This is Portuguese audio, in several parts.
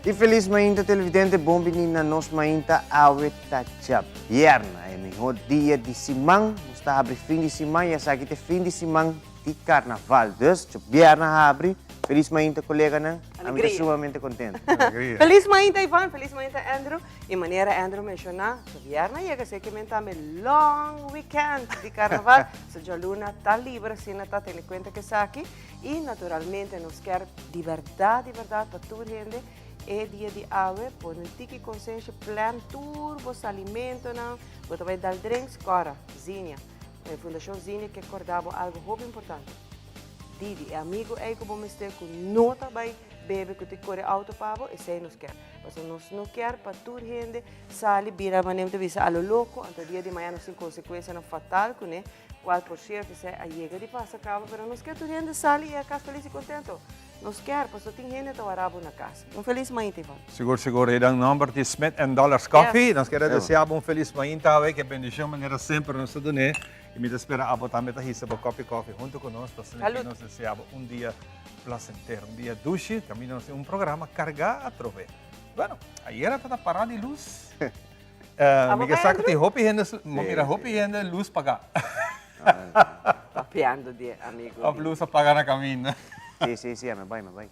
E feliz mainta televidente, bom menino na nos mainta awe tacha bierna. É melhor dia de semana, está abre fim de semana, e essa aqui é fim de semana de carnaval. Dus, bierna abre. Feliz mainta, colega, né? Eu estou sumamente contente. Feliz mainta, Ivan. Feliz mainta, Andrew. E maneira Andrew mencionar, se vierna chega seguramente a long weekend de carnaval. Se a luna está livre, assim, está tendo conta que está aqui. E, naturalmente, nos quer de verdade, para toda gente. É dia de ave, por um tique consciência, plan turbo, alimento, não. Você vai dar drinks, cara, Zinha. A Fundação Zinha que acordava algo muito importante. Didi, amigo, é que vamos ter com nota vai beber que te corre auto pavo e sei nos quer. Mas nós não quer para toda gente sair vira maneira de visa a lo louco, então dia de manhã não tem consequência não fatal com né. Qual por certo se a chega de passa cabo, mas nós quer toda gente sair e a casa feliz e contento. Nós quer, porque tem gente que arabo na casa. Feliz manhã, Ivan. Seguro, é o número de Smith & Dollars Coffee. Nós queremos desejar feliz manhã, que bendição, maneira sempre nos doné. E me espera a botar a risa para coffee junto conosco. Nós desejamos dia placentero, dia dulce. Também nós temos programa carga a trover. Bueno, ayer estava parada de luz. Miguel sabe que tem roupa e ainda luz pagar. Papeando de amigo. A luz apagar na caminho. Sim, me vai.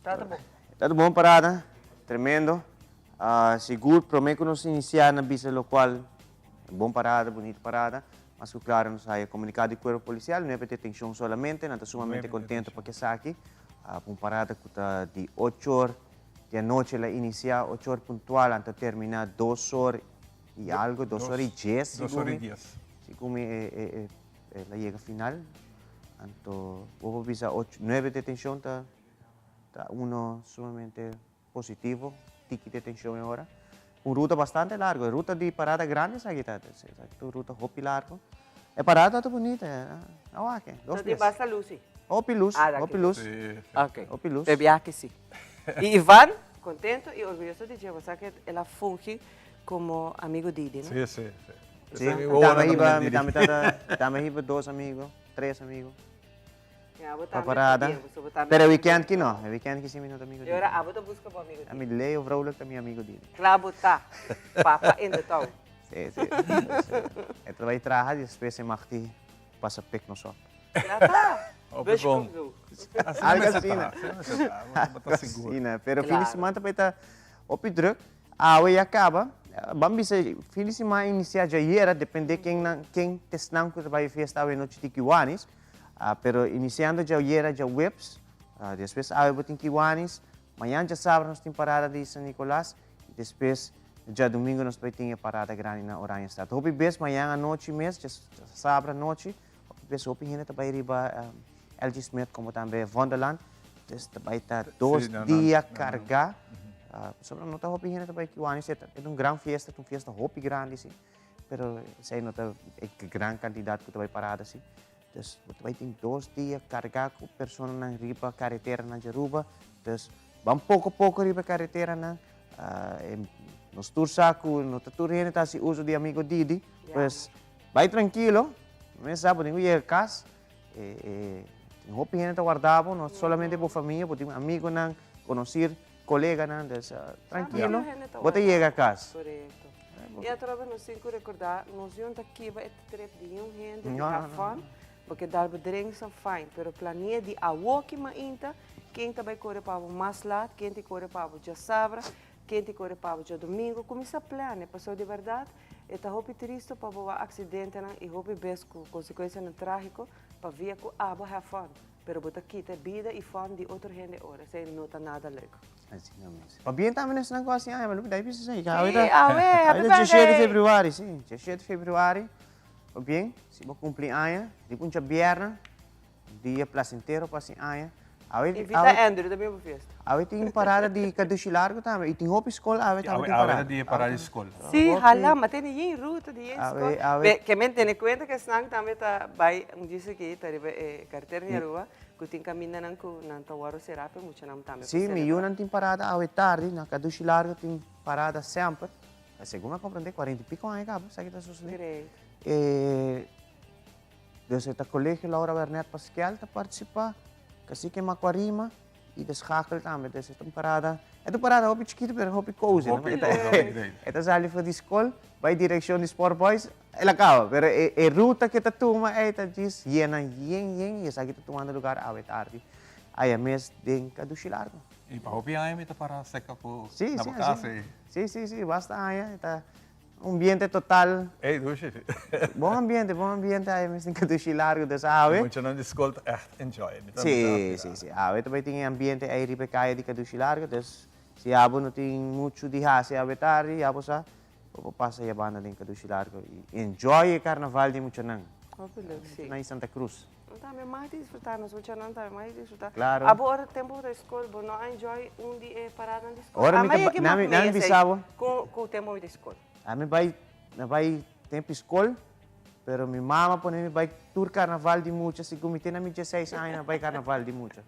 Tá bom. Tá bom, parada. Tremendo. Seguro, prometo que nós iniciar na visa local. Bom parada, bonita parada. Mas claro, nós aí comunicado com o corpo policial, não é para ter atenção solamente, nós estamos sumamente contentes porque está aqui. Uma parada que está de 8 horas da noite, ela inicia 8 horas pontual, até terminar 2 horas e algo, 2 horas e 10. 2 horas e 10. Segundo ela chega ao final. Então, vou avisar 9 de atenção, está sumamente positivo, tique de atenção agora. Uma ruta bastante larga, ruta de parada grande, sabe? Ruta hopi largo. É parada muito bonita, não há que. Só tem basta luz. Hopi luz. Ok. Hopi luz. Bebe aqui sim. E Ivan, contento e orgulhoso de dizer você que ela funge como amigo Didi, não? Sim. Estamos aí 2 amigos, 3 amigos. Para parada. Pero weekend que não, weekend que sim minuto amigo dele. E agora a busca para amigo dele. A me leio vrouwelijk também amigo dele. Claro, tá. Papa in the town. Sim. Então vai trabalhar e depois se marti passa pec no só. Tá. Beijo. Algo assim, né? Pero fim de semana vai estar op druk. Aí acaba. Vamos dizer, fim de semana iniciar já era, depende quem testam que vai festa a noite de Kiwanis. Pero iniciando já era já webs, depois a botin Kiwanis, amanhã já sábado nós temos parada de São Nicolás, e depois já domingo nós vai ter parada grande na Oranha Estado. Hope bes amanhã à noite mesmo, já sábado à noite, hope bes hope ainda também riba LG Smith como também Wonderland, também está 2 dias carga. Sobre não está hope ainda também Kiwanis, é grande festa, uma festa hope grande sim, pero sei não está grande quantidade que vai parada sim. Dus vai ter 2 dias carregar com pessoas na riba carretera na Jaruba. Dus vamos pouco a pouco riba carretera na nos tursaco, no taturene tá se uso de amigo Didi. Pues vai tranquilo, não é sábado ninguém ir casa. Roupa ainda tá guardado, não somente por família, por amigo não conhecer colega não, dus tranquilo. Bota chega a casa. Correto. E a trova nós temos que recordar, nós juntos aqui vai ter de gente de café. Porque dar drinks são fine, pero planeia de awoki mainta, quem também corre para o maslat, quem te corre para o dia sábado, quem te corre para o dia domingo, começa a planear, passou de verdade, e tá roupa triste para o acidente e roupa bes com consequência no trágico, para via com abo have fun, pero bota quita vida e fun de outra gente ora, sem nota nada legal. Assim não mesmo. Para bem também nesse negócio aí, mas daí precisa ir. Happy 16 de fevereiro, sim, 16 de fevereiro. Bem, se vou cumprir amanhã, depois de viernes, dia placentero para assim amanhã. Invita Andrew também para festa. Aí tem parada de caduci largo também, e tem roupa escola, aí também tem parada. Dia parada de escola. Sim, hala, mas tem ninguém ruta de escola. Que me tem conta que senang também tá vai disse que tá carteira de rua, que tem caminho não com não tá waro serape muito não também. Sim, eu não tem parada aí tarde, na caduci largo tem parada sempre. A segunda compreende 40 e pico aí cabo, sabe que tá sucedendo. Desde o colégio Laura Bernet Pascal está participar, Cacique Macuarima de schakelt aan met deze parada. Ito parada hopi chiquito pero hopi cozy. Hopi, Ito hopi. ito sali for the school by direction di Sport Boys. Elakaw pero e ruta kita tuma ita jis yena yeng yesa kita tuma na lugar awet arti. Ay mes ding kadushilargo. E para hopi ay mita para seca po Sí, na sí, bakase. sí, basta aya ita ambiente total. Hey, dushi. Bom ambiente ay mes ding kadushilargo des awe. Moet je dan de school echt enjoyen. Sí. Awe também tem ambiente aí ribe kaya di kadushilargo des si abo no ting mucho di hase awetari abo sa pasa ya banda din kadushilargo. Enjoy o carnaval di mucho nang. Hopelijk, sim. Na Santa Cruz. Também mais desfrutar, nós vamos também mais desfrutar. Claro. Agora tempo da escola, bom, não enjoy dia parada na escola. Ora nami bisabo. Com o tempo da escola. A mim vai tempo escola, pero mi mama pone mi vai tour carnaval di mucho, si gumite na mi 16 anos vai carnaval di mucho.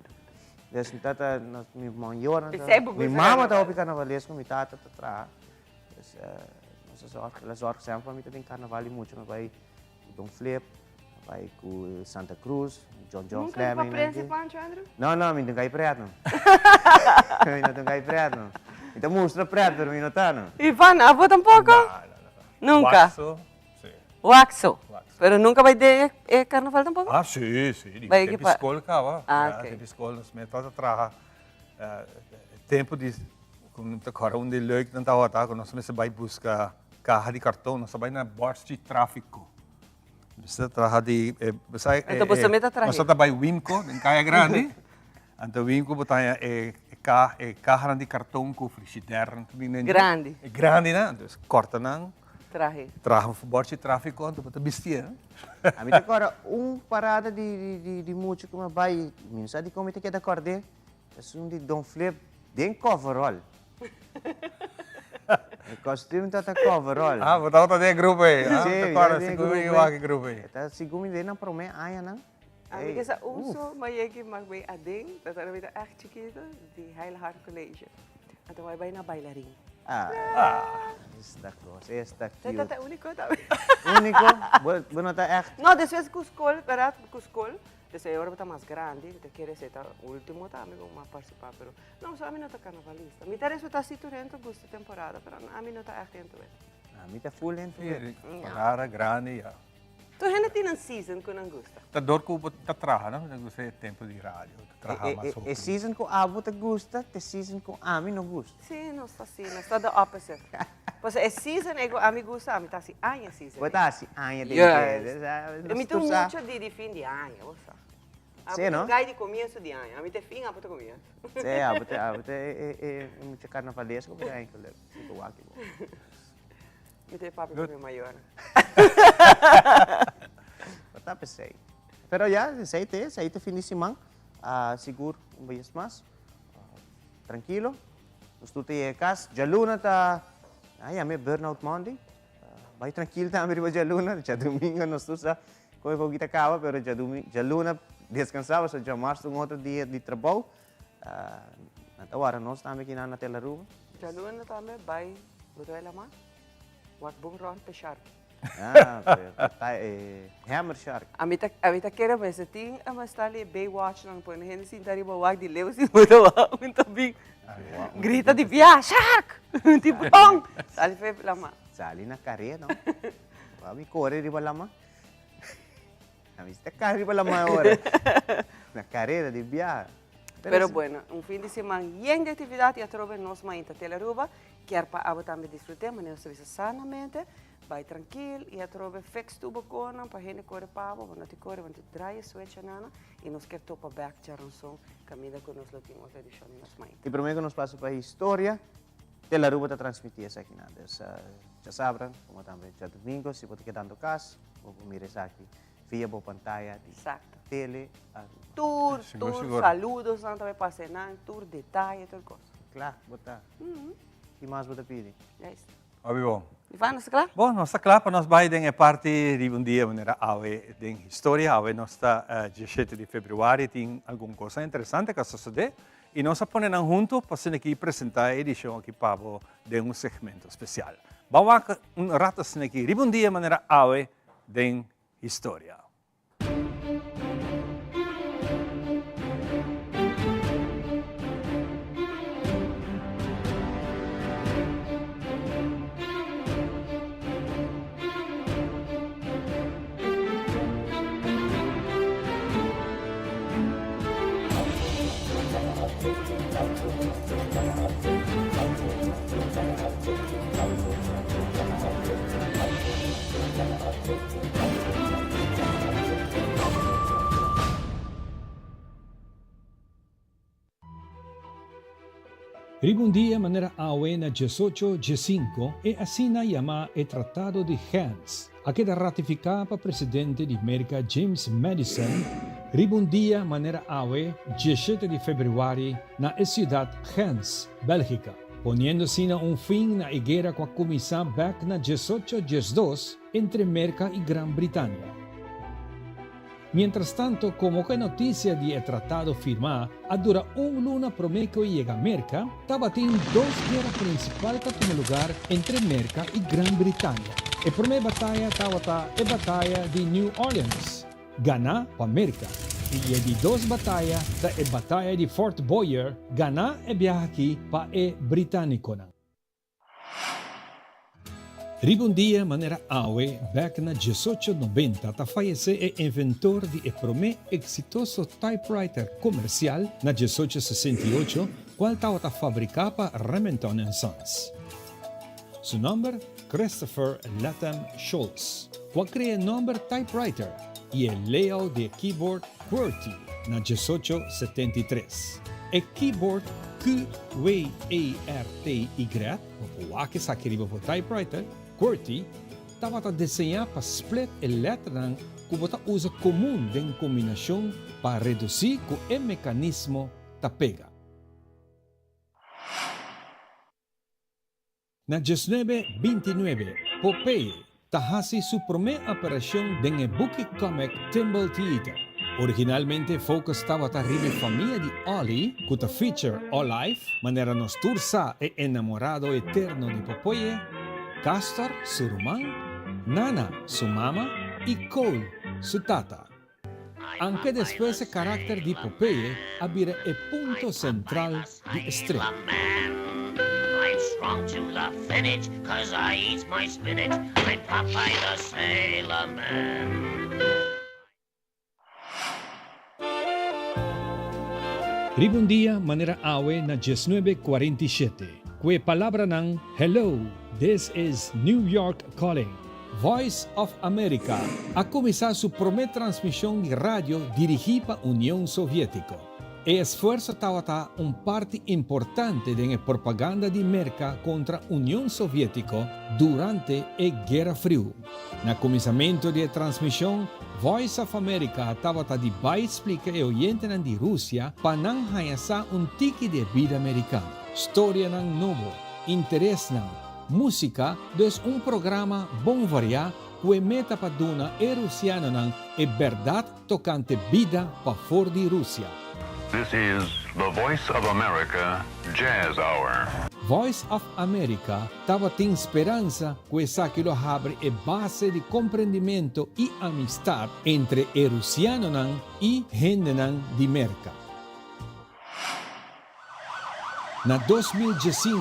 Des mi tata mi maior, mi mama tá op carnavalesco, mi tata tá tra. Des ela zorg sempre para mim tem carnaval di mucho, vai Don Flip, vai com Santa Cruz, John Nunca Fleming. para principante, Andrew? Não, mi não cai preto. Mi não cai preto. Então mostra preto, pero mi não tá não. Ivan, avô tampouco? Nunca. Waxo, sí. Waxo. Waxo. Pero nunca vai ter carnaval tampouco? Ah, sí. Vai Tempo que escola acaba. ok. Tempo escola, nos metas traga. Tempo de como te cara onde leuk dan tawa ta, nós mesmo vai buscar carro de cartão, nós vai na borsa de tráfico. Você traga de, você Então você meta traje. Nós vai Wimco, em Caia Grande. Então Wimco botaia carro de cartão com frigideira, Grande. É grande, né? Então corta não. Traje. Traga borsa de tráfico, então botar vestir. A mim agora parada de mucho que vai, não sabe como te queda acordar. É de Don Flip, den coverall. O costume tá coverall. Ah, botar outra de grupo aí. Ah, Sim, agora de seguro grupo, que vai grupo aí. Tá seguro de na prome aya não. Amiga, sa uso, mas é que mag bij ading, dat er weer echt chiquito, die Heile Hart College. En toen wij na bailarín. Esta Dat cute. é único também. Único, bueno tá echt. Não, después com escola, verdade, com escola. Desde agora está mais grande, te quer ser tá último também como mais participar, pero não, só a mim não tá carnavalista. Me interessa tá siturento gusto temporada, pero a mim não tá echt into it. A mim tá full into it. Parada grande, ja. Tu ainda tem um season que não gosta. Dat door ko ta traha, no? Dat gusto tempo di radio. Traha mas E season ko abo te gusta, te season ko ami no gusta. Sim, não está assim, não está the opposite. Pois é season, ego a mim gosta, a mim tá assim, anha season. Bota si anya de. Eu me tenho muito de fim de ano, você. Sim, não? Gai de começo de ano, a mim tem fim, a puta começo. Sim, abo te muito carnavalesco, porque é incrível. Fico aqui. Me tem papo com meu maior. Bota pensei. Pero ya, sei te fim de semana, seguro um vez mais. Tranquilo. Nós tu te casa, já luna tá, ai, a me burnout Monday. Vai tranquilo também riba já luna, já domingo nós tu sa, coi kita acaba, pero já luna descansava, só já março outro dia de trabalho. Agora nós também aqui na tela rua. Já luna também vai, botou ela mais. Wat bom ron pe shark. Hammer shark. A mim tá querendo mas tem a mas tá ali Baywatch não põe nem assim tá riba wag de leu se botou muito bem. Grita de via shark. Tipo bom. Sali fe lama. Sali na carreira não. Vai correr riba lama. A mim está carreira riba lama agora. Na carreira de via. Pero bueno, um fim de semana lleno de atividade e a trova nós mais em Telaruba, quer para abo também desfrutar, mas nós vamos sanamente, vai tranquilo e a trova fix tubo cona, para gente correr pavo, para não te correr, para te draia switch nana e nós quer topa back charanção, caminha com nós lá tem outra edição nós mais. E primeiro que nós passa para a história, Telaruba está transmitir essa aqui nada. Já sabem, como também já domingo, se você quer dando caso, vou mirar isso aqui via boa pantalla de Exacto. tele. Tour, Seguro. saludos, não também passa nada, tour, detalhe, tudo coisa. Claro, botar. Que mais você pede? É isso. Abi bom. Ivan, não se claro? Bom, nós está claro para nós vai den parte de dia maneira ave den história, ave nós está 17 de fevereiro tem alguma coisa interessante que suceder e nós ponemos junto para ser aqui apresentar a edição aqui para de um segmento especial. Vamos rato ser aqui de dia maneira ave den história. Ribundia manera awe na 18, 15 e assina yama e Tratado de Hands, a que da ratificar para presidente de América James Madison, ribundia manera awe 17 de fevereiro na cidade Hands, Bélgica, poniendo-se fin na guerra com a comissão back na 18, 12 entre América e Grã-Bretanha. Mientras tanto, como que noticia de el tratado firmado, dura luna por México y llega a América, estaba teniendo dos guerras principales que tuvieron lugar entre América y Gran Bretaña. La primera batalla estaba la batalla de New Orleans, ganá para América. Y de dos batallas, la batalla de Fort Boyer, ganá el viaje aquí para el británico. Ribundia manera awe, back na 1890, ta falece e inventor di e prome exitoso typewriter comercial na 1868, qual ta fabricava Remington & Sons. Su nombre, Christopher Latham Schultz, qual crea el nombre typewriter y el layout de keyboard QWERTY na 1873. El keyboard QWERTY, o que saqueriva por typewriter, QWERTY estava a desenhar para split e letra que você usa comum em combinação para reduzir com o mecanismo da pega. Na 1929, Popeye tahasi sua primeira aparição em book comic Timble Theater. Originalmente, foco estava a arriba família de Ollie, com a feature Olive, maneira nostursa e enamorado eterno de Popeye, Castor, su rumán, Nana, su mama, y Cole, su tata. Anche después el carácter de Popeye había el punto central de estrella. I'm strong to the finish, 'cause I eat my spinach. I'm Popeye the Sailor Man. Ribundia manera awe na 1947. Que palabra ng hello, this is New York calling. Voice of America a começar sua primeira transmissão de rádio dirigida para a União Soviética. O esforço estava parte importante da propaganda de América contra a União Soviética durante a Guerra Fria. No começamento da transmissão, Voice of America estava de explicar ao oyente de Rússia para não conhecer tique de vida americana, história novo, interesse música, dus programa bom variar que meta para dona e russiano e verdade tocante vida para fora de Rússia. This is the Voice of America Jazz Hour. Voice of America estava tem esperança que essa que lo abre é base de compreendimento e amistade entre o russiano e gente de América. Na 2015,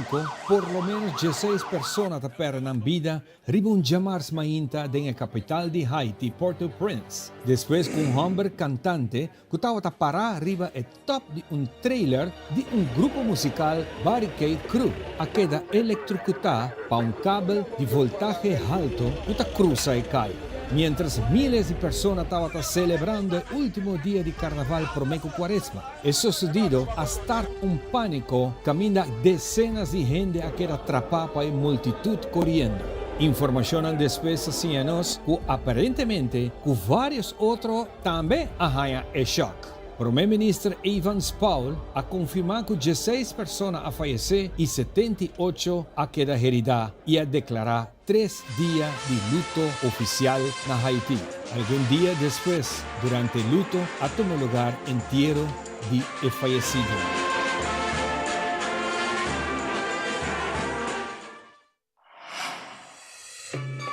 por lo menos 16 pessoas perderam vida ribunjamars mainta na capital de Haiti, Port-au-Prince. Depois, com homem cantante que estava a parar arriba e top de trailer de grupo musical Barricade Crew, a queda eletrocutada para cable de voltaje alto que cruza e cai. Mientras miles de personas estaban celebrando el último día de carnaval por Meco Cuaresma. Eso sucedido a estar pánico, camina decenas de gente a quedar atrapada en multitud corriendo. Información después señaló que aparentemente que varios otros también hayan el shock. O primeiro-ministro Evans Paul a confirmado que 16 pessoas a falecer e 78 a quedar heridas e a declarar 3 dias de luto oficial na Haití. Algum dia depois, durante o luto, a tomar lugar entierro de fallecido.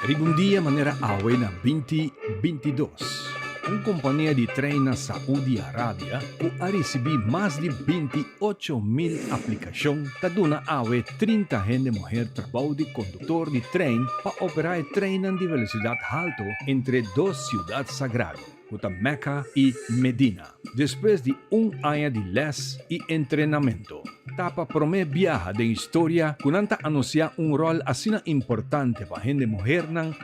Ribundia maneira awe na 2022. Uma companhia de trem na Saudi Arábia que a receber mais de 28,000 aplicações da dona awe 30 gente mulher trabalho de condutor de trem para operar trem de velocidade alta entre duas cidades sagradas, Meca e Medina. Depois de ano de les e treinamento, tapa primeira viagem da história que não anuncia rol assim importante para gente mulher no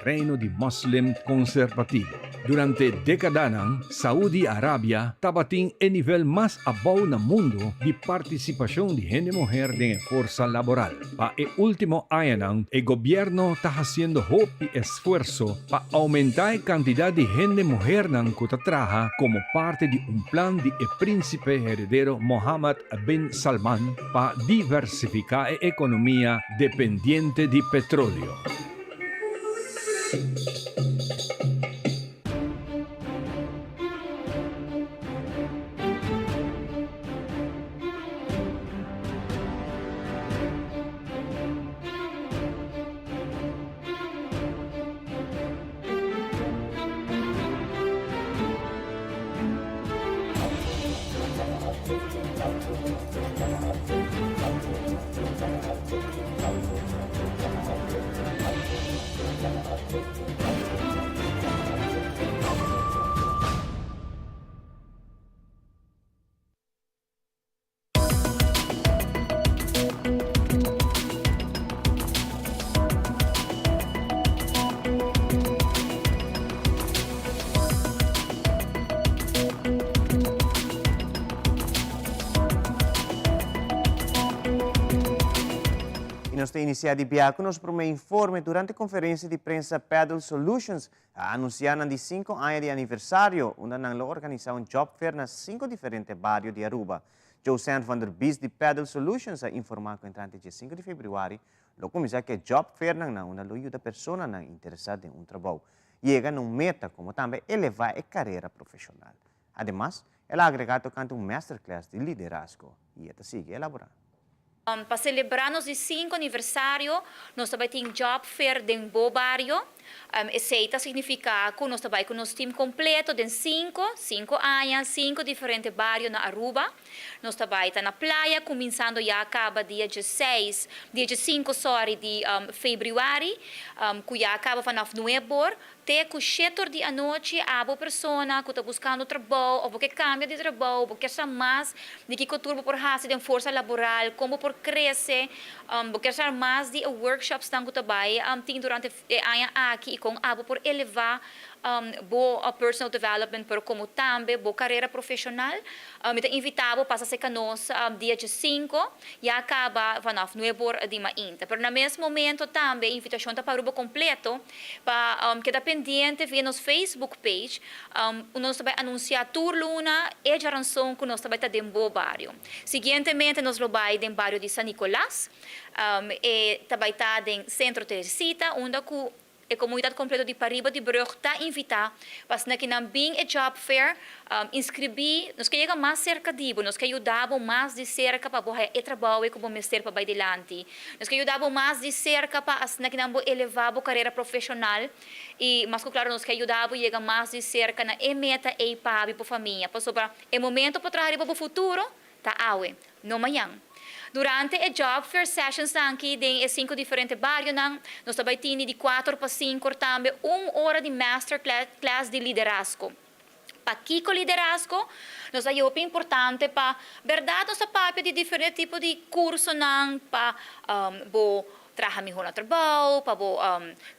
reino de muslim conservativo. Durante décadas, Saudi Arabia tabating e nivel mas abaw na mundo di partisipasyon di gente mujer en fuerza laboral. Pa e último año, el gobierno está haciendo hope y esfuerzo para aumentar la cantidad de gente mujer que trabaja como parte de un plan de el príncipe heredero Mohammed bin Salman para diversificar la economía dependiente de petróleo. Nós temos iniciado diáconos para um informe durante a conferência de prensa Paddle Solutions, anunciando de 5 anos de aniversário, onde nós organizamos um job fair nas 5 diferentes bairros de Aruba. José van der Bies de Paddle Solutions a informar que entrante de 5 de fevereiro, lo começa que job fair onde ajuda a pessoa interessada em trabalho. Chega num meta como também elevar a carreira profissional. Además, ela agregado canta um masterclass de liderazgo e ela sigue elaborando. Para celebrar nosso 5 aniversário, nós também temos job fair dentro do bairro. Esse significa que nós trabalhamos com nosso time completo de 5 anos, 5 diferentes bairros na Aruba. Nós trabalhamos na praia, começando e acaba dia 16, dia 5 de fevereiro, que acaba no novembro. Até que 7 da noite, a pessoa que está buscando trabalho, ou que cambia de trabalho, ou que quer mais de que turbo por fazer de força laboral, como por crescer, ou quer saber mais de workshops que trabalho, tem durante o ano aqui, com abo por elevar boa personal development, pero como também boa carreira profissional. Então, invitado para ser conosco dia 5 e acaba no novembro de maio. Pero no mesmo momento também invitação para o completo para que dependente via nos Facebook page, nós também anunciar tour luna e a ranção que nós também está dentro do bairro. Seguintemente, nós vamos dentro do bairro de San Nicolás e também está dentro do Centro Teresita, onde a comunidade completa de Pariba de Brug está invitada para que nós bem a job fair inscrever, nós queremos mais cerca de nós queremos ajudar mais de cerca para o trabalho como mestre para adiante. Nós queremos ajudar mais de cerca para que nós elevar a carreira profissional e, mais claro, nós queremos ajudar a chegar mais de cerca na meta e para a família. Para sobre o momento para trabalhar para o futuro, tá awe, não amanhã. Durante a job fair sessions aqui em 5 diferentes bairros, nós também temos de 4 para 5 também 1 hora de masterclass de liderazgo. Para Kiko liderazgo, nós é importante para verdade nossa parte de diferentes tipos de curso para trabalhar melhor no trabalho, para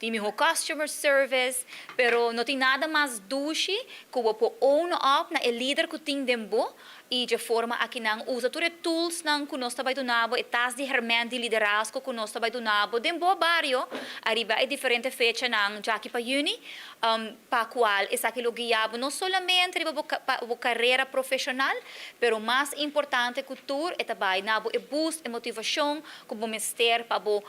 ter melhor customer service, pero não tem nada mais duche que o own up na líder que tem dentro e de forma a que não usa todos os tools que nós trabalhamos donado e tas de ferramenta de liderazgo que nós trabalhamos donado dentro do bairro, arriba é diferente fecha já aqui para uni, para qual é aquilo guiado não somente para a carreira profissional, pero mais importante que tudo é também na boost e motivação como mestre para o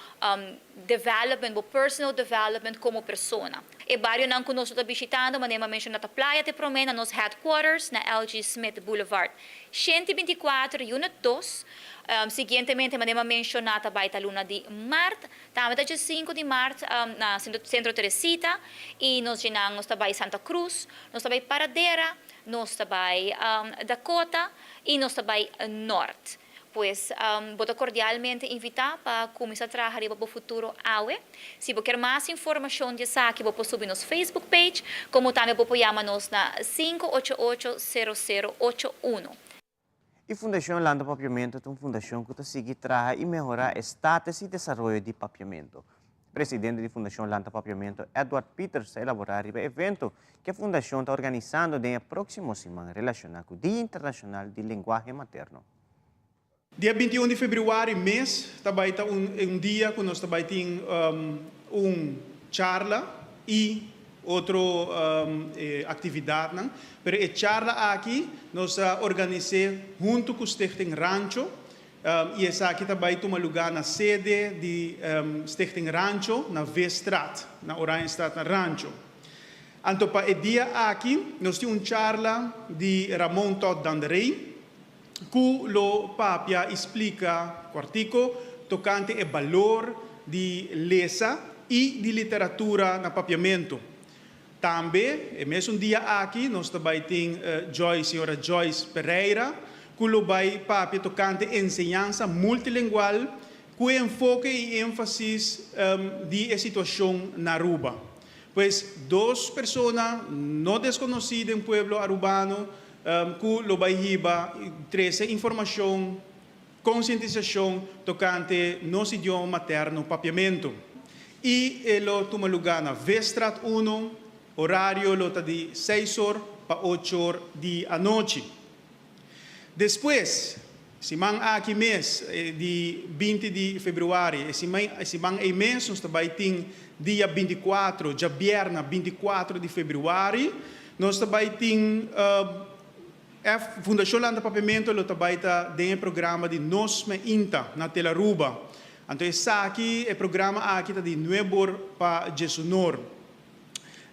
development, o personal development como pessoa. E bairro não que nós estamos visitando, mas nem mencionar a praia de Promena, nos headquarters na LG Smith Boulevard. 124, Unit 2. Seguintemente, mandemos mencionar também a luna de Marte, também dia 5 de Marte na Centro Teresita, e nós temos também Santa Cruz, nós também Paradera, nós também Dakota e nós também Norte. Pues, vou cordialmente invitar para começar a trabalhar para o futuro AUE. Se você quer mais informação de aqui, vou subir nos Facebook page, como também vou chamar-nos na 588-0081. E Fundação Landa Papiamento é uma fundação que segue trabalhar e melhorar o status e desenvolvimento de papiamento. presidente da Fundação Lanta Papiamento, Edward Peters, está elaborando o evento que a Fundação está organizando na próxima semana relacionado com o Dia Internacional de Linguagem Materno. Dia 21 de fevereiro, mês, também está um dia que nós também temos charla e outra atividade. Mas a charla aqui nós organizamos junto com o Stichting Rancho. E essa aqui também toma lugar na sede de Stichting Rancho, na Weststraat, na Oranjestad, na Rancho. Então, para o dia aqui, nós temos uma charla de Ramon Todd Danderey, que o papia explica o artigo tocante o valor de lesa e de literatura na papiamento. Também, no mesmo dia aqui, nós também temos senhora Joyce Pereira, que vai papia tocante ensinança multilingual, com enfoque e ênfase de situação na Aruba. Pois, duas pessoas não desconhecidas no pueblo arubano, que vai trazer informação, conscientização tocante nosso idioma materno, papiamento. E ele toma lugar na Weststraat 1, horário de 6 horas para 8 horas da noite. Depois, semana aqui mês de 20 de fevereiro, semana e mês, nós também temos dia 24, já viernes 24 de fevereiro, nós também temos a Fundação Lanta Papiamento, ela também tem o programa de Nos Me Inta, na Telaruba. Então, esse aqui é o programa aqui de 9 horas para 19.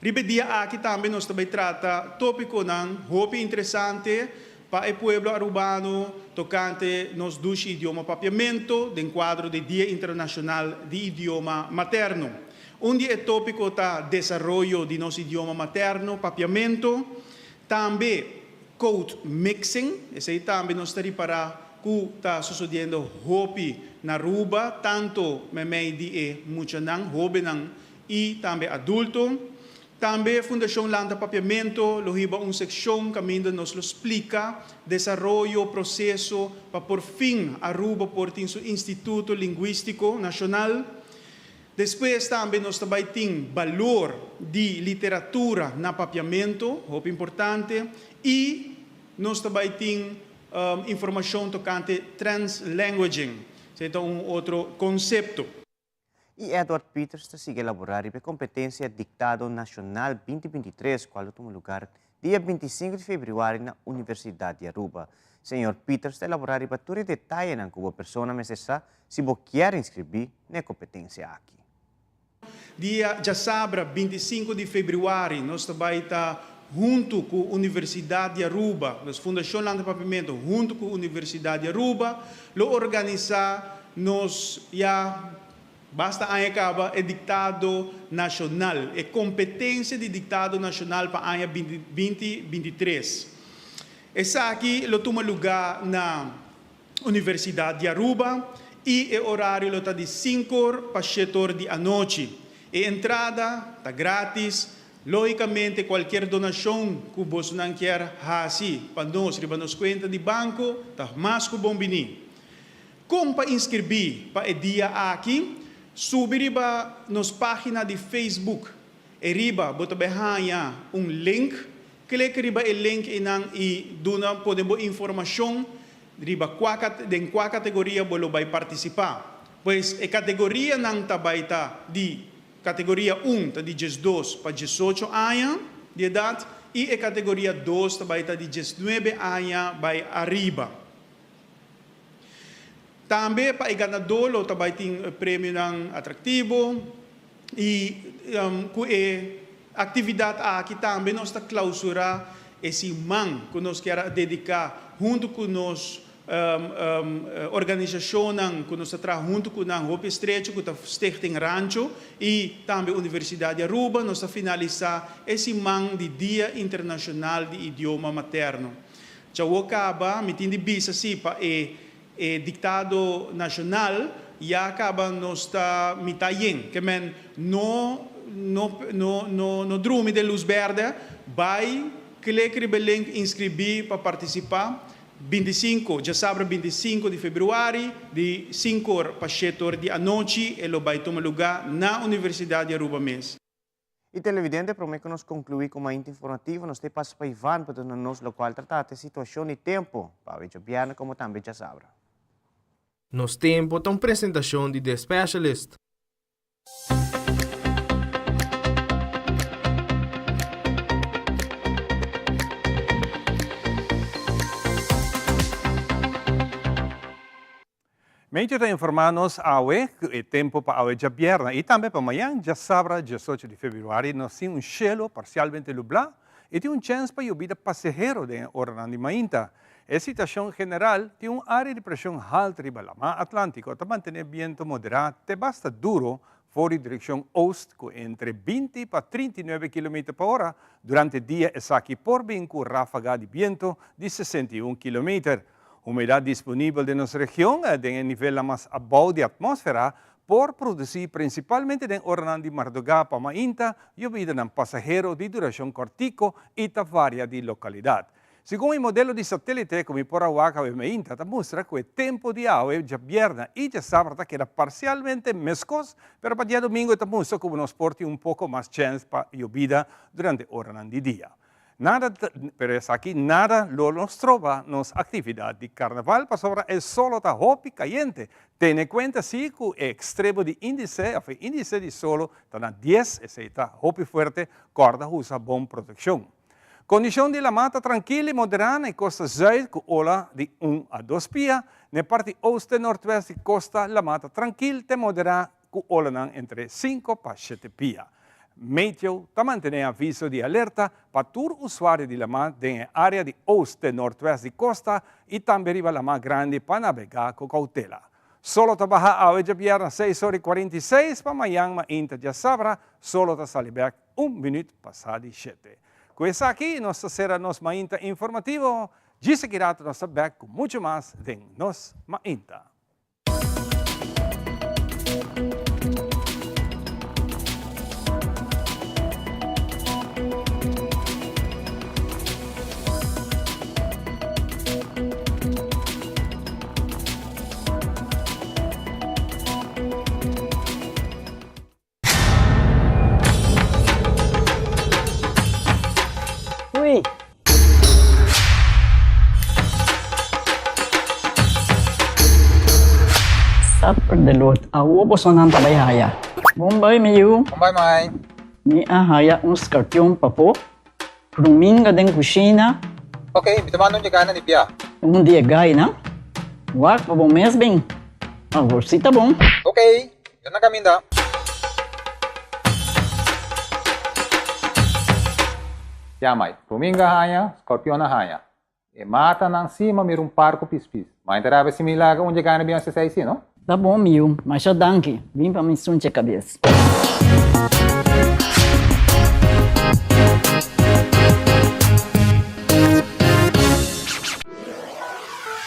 Ribe dia aqui também nós também trata tópico muito interessante para o pueblo arubano tocante nos dois idiomas papiamento dentro do quadro do Dia Internacional de Idioma Materno. Onde o tópico está desenvolvimento de nosso idioma materno, papiamento, também code mixing, esse aí também nós estamos para que está sucedendo hopi na Aruba, tanto memei de muchanan, jovenan e também adulto. Também a Fundação Lanta Papiamento, lohiba uma seção que ainda nos explica desenvolvimento, processo para por fim Aruba por seu Instituto Linguístico Nacional. Depois também nós também temos valor de literatura na papiamento, muito importante, e nós também temos informação tocante translanguaging, então outro conceito. E Edward Peters está sigue elaborar a competência Dictado Nacional 2023, qual toma lugar dia 25 de fevereiro na Universidade de Aruba. Senhor Peters está elaborar para todo detalhe na que a pessoa necessita se quer inscrever na competência aqui. Dia já sabra 25 de fevereiro, nós também está junto com a Universidade de Aruba, a Fundação Lanta Papiamento, junto com a Universidade de Aruba, lo organizar nos já basta acaba o Dictado Nacional, a competência de Dictado Nacional para o ano 2023. Essa aqui toma lugar na Universidade de Aruba e o horário está de 5 horas para 7 horas da noite. A entrada está grátis. Logicamente, qualquer donação que você não quer fazer para nós, riba nos conta de banco, está mais que bom vinir. Como para inscrever para o dia aqui, subir para nossa página de Facebook. E riba, bota behanha link. Clique riba o link e dona podemos informação riba em qual categoria você vai participar. Pois a categoria não está de categoria 1 está de 12 para 18 anos de idade e a categoria 2 está de 19 anos vai arriba. Também para o ganador, também tem prêmio atrativo e a atividade aqui também nós está clausurar esse man que nós queremos dedicar junto com nós organização que nós está junto com a Hope Estrecho, com a Stichting Rancho e também a Universidade de Aruba, nós está finalizar esse man de Dia Internacional de Idioma Materno. Já o acaba, me tem de bisa assim para o Dictado Nacional e acaba nós está mitayen, que men no drume de luz verde, vai clique no link inscrever para participar. 25, já sabe 25 de februário, de 5 horas para 7 horas da noite, ele vai tomar lugar na Universidade de Aruba mesmo. E televidente, prometo que nós concluir com uma informativa, nós temos passo para Ivan, para nós local tratar a situação e tempo, para ver o como também já sabe. Nos tempo tem apresentação de The Specialist. Medyo tayo informanos awe, tempo para awe já bierna. E também para amanhã, já sabra, 18 de fevereiro, nós temos cielo parcialmente nublado e tem chance para lluvia passageiro de hora de mainta. A situação general tem área de pressão alta riba la mar Atlântico, para manter viento moderado, te basta duro, fora direção oeste, entre 20 para 39 km por hora, durante o dia é aqui por bem com ráfaga de viento de 61 km. Umidade disponível de nossa região tem nível mais abaixo de atmosfera por produzir principalmente em hora de madrugada para mainta, lluvia de passageiro de duração cortico e varia de localidade. Segundo o modelo de satélite, como por Ahuaca e Mainta, mostra que o tempo de agua já viernes e já sábado queda parcialmente mescos, pero para dia domingo mostra que nos porte pouco mais chance para lluvia durante hora de dia. Nada, pero es aquí nada nos trova nos actividad de carnaval, para sobra es solo ta hopi caliente. Ten en cuenta sí que el extremo de índice de solo está na 10, ese está hopi fuerte, corda usa bon protección. Condición de la mata tranquila y moderada en costa zuid, con ola de 1 a 2 pies. En parte oeste-nordeste de costa, la mata tranquila y moderada, con ola entre 5 para 7 pies. Meteo mantiene aviso de alerta para todo usuario de la mar en área de oeste-nordeste de costa y también arriba la más grande para navegar con cautela. Solo trabaja a hoy viernes 6 horas y 46 para mañana inta ya sabrá, solo te sale back 1 minuto pasado de 7. Con eso aquí nos será nos mainta informativo, y seguirá nos back con mucho más de nos mainta. Uy. Sapper de lot, awo bosonan tabayhaya. Bombay mayu, Bombay, Mai. ni ahaya un scorpion papo. Pruminga den kusina, Okay, bitaman nung kanan ni Pia. un dia gay na. Wak pa bom mes bem. Agor sita bom. Okay, yan na kami da. Ya, Mai. Puminga haya, Scorpion na haya. E mata nang cima mir parco pispis. Mai terava similar onde kanan biyan sa saisi, no? Tá bom, miu, mas já danke. Vim pra me sunte a cabeça.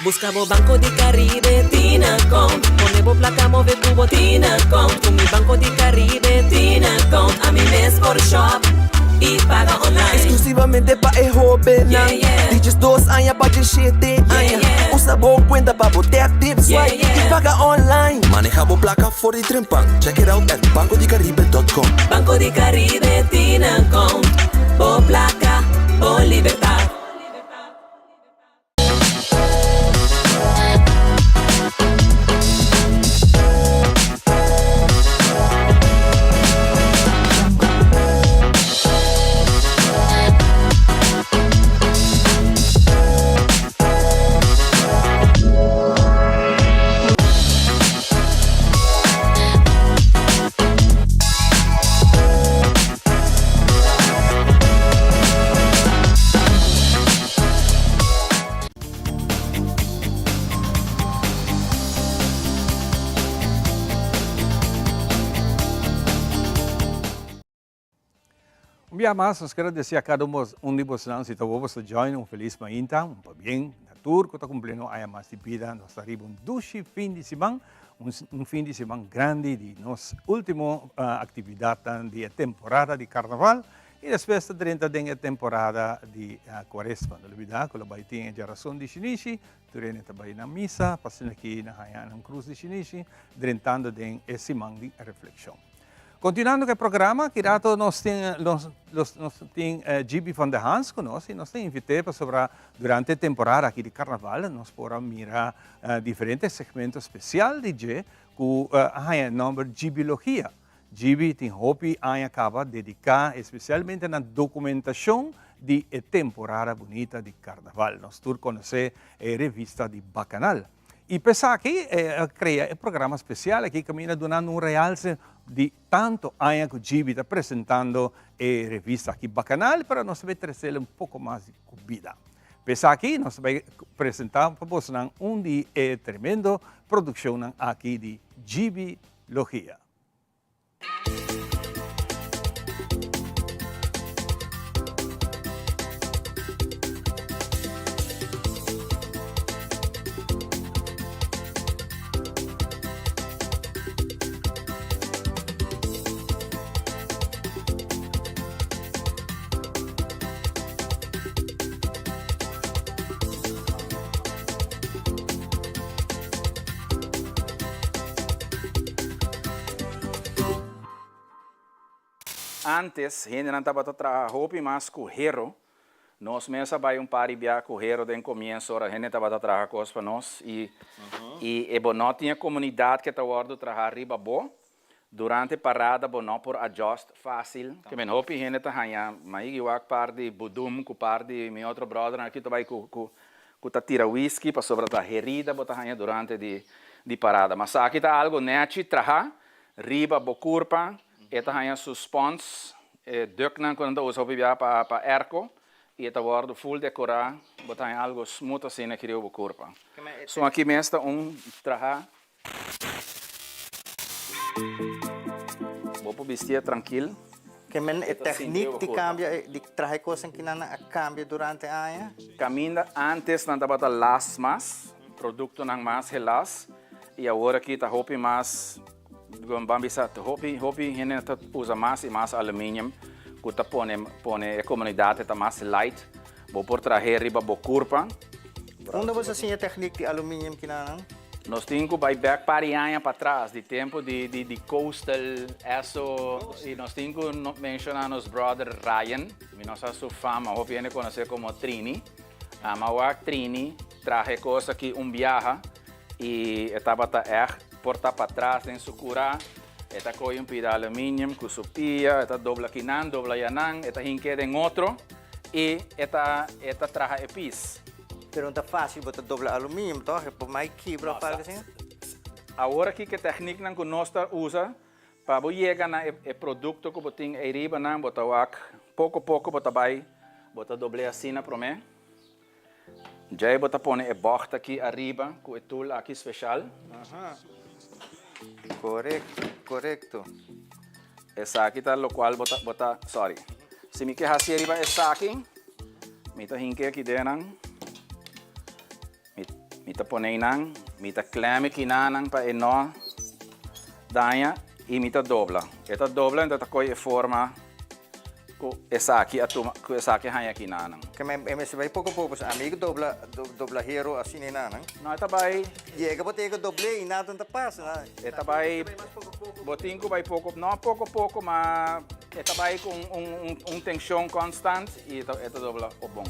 Buscamos Banco di Caribe, Tinacom. Ponemos placa, move cubo, Tinacom. Con mi Banco di Caribe, Tinacom. A mi mes por shop y paga online. Exclusivamente pa' el joven. Dices 2 años pa' que 7 años. Usa bon cuenta pa' botear tips y paga online. Manejamos placa for the trempan. Check it out at bancodicaribe.com. Banco di Caribe, Tinacom. Por placa, por libertad. Un día más, nos quiero decir a cada uno de vosotros, si todos a join, un feliz mainta, un bien, na tour, que está cumpliendo haya más de vida, nos arriba un duche fin de semana, un fin de semana grande de nuestra última actividad de temporada de carnaval, E depois durante a temporada de Quaresma, não olvidar, quando vai ter a geração de chinês, durante também na missa, passando aqui na cruz de chinês, durante esse momento de reflexão. Continuando com o programa, que nós temos GB van der Hans conosco, e nós temos invitado para durante a temporada aqui de Carnaval, nós podemos mirar diferentes segmentos especiais de G, com o nome de Gibiologia. GB tem hobby acaba dedicar especialmente na documentação de temporada bonita de Carnaval. Nós todos conhecemos a revista de Bacanal. E pensar que cria um programa especial aqui que caminha dando realce de tanto ano que o GB está apresentando a revista aqui Bacanal para nós trazer pouco mais de vida. Pensar aqui nós vamos apresentar para vocês de tremendo produção aqui de GB Logia. Antes, a gente não estava trabalhando mais com o hero. Nós mesmos vai par de com o hero desde o começo, a gente estava trabalhando coisas para nós. E não tinha comunidade que estava trabalhando riba bom. Durante a parada, não por ajuste fácil. Que me hopi a gente está ganhando. Mas eu par de budum, com par de meu outro brother, aqui vai com tira whisky para sobre a herida, botar ganhando durante de parada. Mas aqui está algo nete trabalhar riba bo curpa. Eta hanya suspens, duknan quando usa bibia para erco, e eta wordo full decorar, botar algo smooth assim na criou o corpo. So aqui mesmo traha. Vou vestir tranquilo. Que a técnica de cambia, de trazer coisas que não cambia durante a ano? Caminha antes não estava las mas, produto não mais relas, e agora aqui está hopi mais Bambisa, hopi gente usa mais e mais alumínio, que tá põe a comunidade tá mais light, vou por trazer riba bo curpa. Onde você tinha a técnica de alumínio que não? Nós temos que back para para trás, de tempo de coastal, isso, e nós temos que mencionar nos brother Ryan, e nossa sua fama, hopi gente conhece como Trini, a maior Trini traje coisa que viaja e estava porta para trás em sucura, eta coi um pida alumínio com supia, eta dobla kinan, dobla yanan, eta hinquede em outro e eta traja epis. Pero não é fácil botar dobla alumínio, então é por mais quebra para assim. Agora que técnica que nós usa para chegar na produto que botin aí riba nan botar pouco botar vai botar doble assim na prome. Já botar põe a borda aqui arriba com o tool aqui especial. Correcto. Essa aqui tá o qual bota, sorry. Se me quer assim arriba essa aqui, me tá hinque aqui dentro, me tá põe nang, me tá clame aqui nang para eno, danha e me tá dobla. Esta dobla então tá coi forma com essa aqui com essa aqui hanya aqui nang. Que me vai pouco amigo dobla hero assim nem nang. Não tá vai. Chega botar doble e nada não passa, né? Esta vai botinho vai pouco, não pouco, mas esta vai com tensão constante e esta dobla o bom.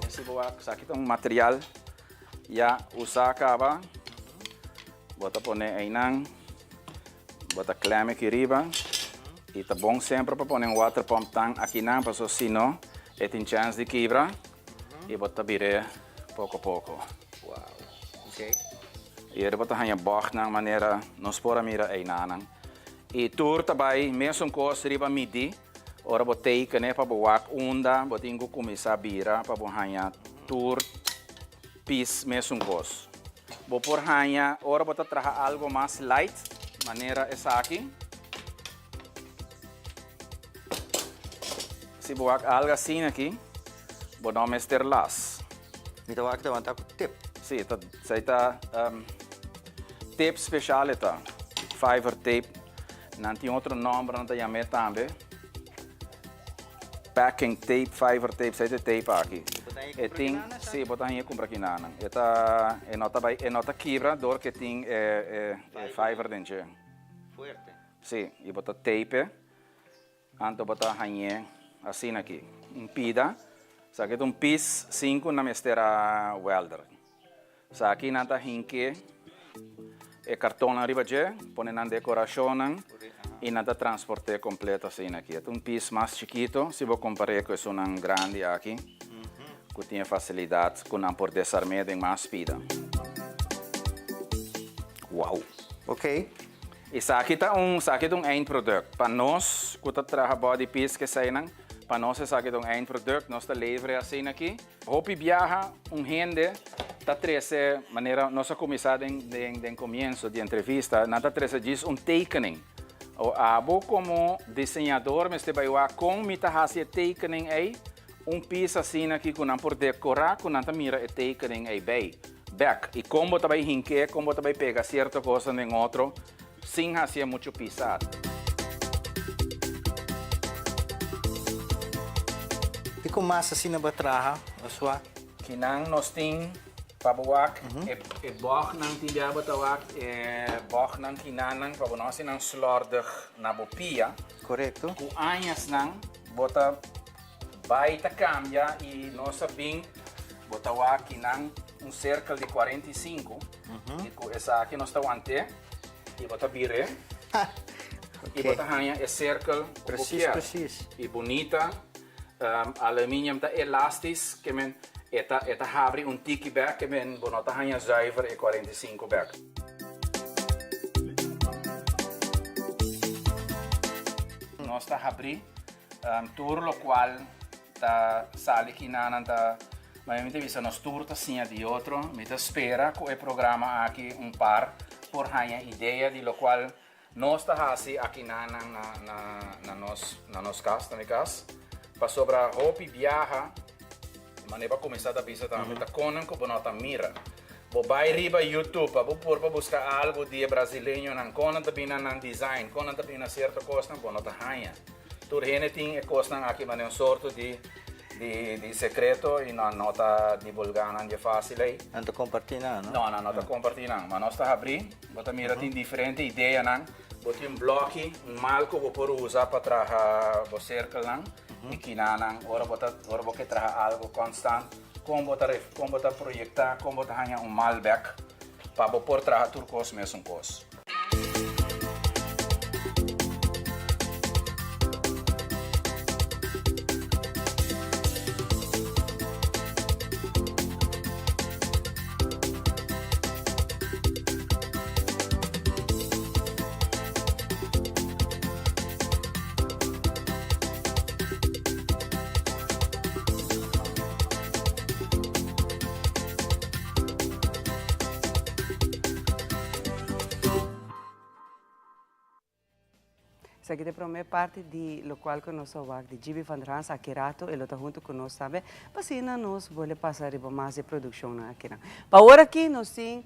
Esse boa, aqui tem material já usa acaba. Bota põe aí nang. Bota clame aqui riba. E tá bom sempre para pôr water pump tank aqui não, para se não, tem chance de quebrar e bota virar pouco a pouco. Uau, ok. E ele bota a borda na maneira, nós podemos mirar aí não. E tur também, mesmo coisa riba midi, ora botei que né para boar onda, botei que começar a virar para boar tur pis mesmo coisa. Vou por hanha, ora bota trazer algo mais light, maneira essa aqui. Se boak algo assim aqui, vou dar mester las. Então aqui tá com tip. Sim, tá tape especial tá. Fiber tape. Não tem outro nome não tem também. packing tape, fiber tape, sai tape aqui. E tem, sim, botar aí compra aqui nana. Eta é nota quebra, dor que tem fiber dentro. Fuerte. Sim, e botar tape, anto botar aí assim aqui. Pida, sabe que um piece 5 na mestera welder. Sa aqui nata hinke e cartão na riba je, põe na decoração e nata transporte completo assim aqui. É piece mais chiquito, se vou comparar com esse grande aqui, que tem facilidade com não por desarmar em mais pida. Uau! Ok. E sa aqui tá um end product. Para nós, que trabalha body piece que sai para nós esse aqui é um end product, nós tá livre assim aqui. Hopi viaja gente tá treze maneira nossa começar em começo de entrevista, nada treze diz tekening. O abo como desenhador, mas te vai com mita hasia tekening aí, piece assim aqui com não por decorar, com não mira e tekening aí bem. Back e como tá vai hinque, como tá vai pegar certa coisa em outro, sem hasia muito pisado. E como massa assim na batraha, a sua? Kinang nós tem pabuak e boch nang tindia batawak e boch nang kinanang pabunosi nang slordig na bopia. Correto. Ku anyas nang bota baita cambia e nós sabing botawak kinang cercle de 45 e ku essa aqui nós tá ante e bota bire. E bota hanya e circle precis. E bonita aluminium ta elastis que men eta abre tiki back que men bonota hanya zuiver e 45 back. Nós ta abri tour lo qual ta sali kinanan ta mas mi visa nos tour ta sia di outro, mi ta spera co e programa aqui par por hanya ideia di lo qual nós ta hasi aqui na nos cas, na mi cas. Pa sobra hopi viaja, maneva começar a visa também, tá conan que bonota mira. Bo vai riba YouTube, bo por pa buscar algo de brasileiro nan conan também nan design, conan também na certa coisa nan bonota hanha. Tur hene ting e coisa nan aqui mané sorto de secreto e não nota divulgar nan de fácil aí. Não te compartilhar, não? Não, não te compartilhar, mas nós tá abrir, bota mira tem diferente ideia nan. Botei bloco, malco vou por usar para trabalhar o cerco nan. E que nanang ora bota trabalhar algo constante, como botar projetar, como botar hanya malback para por trabalhar turcos mesmo cos. Essa aqui é a primeira parte de lo qual que nós vamos de Gibi Van Rans aqui rato, ele está junto com nós também, para assim nós vamos passar riba mais de produção aqui. Para agora aqui nós temos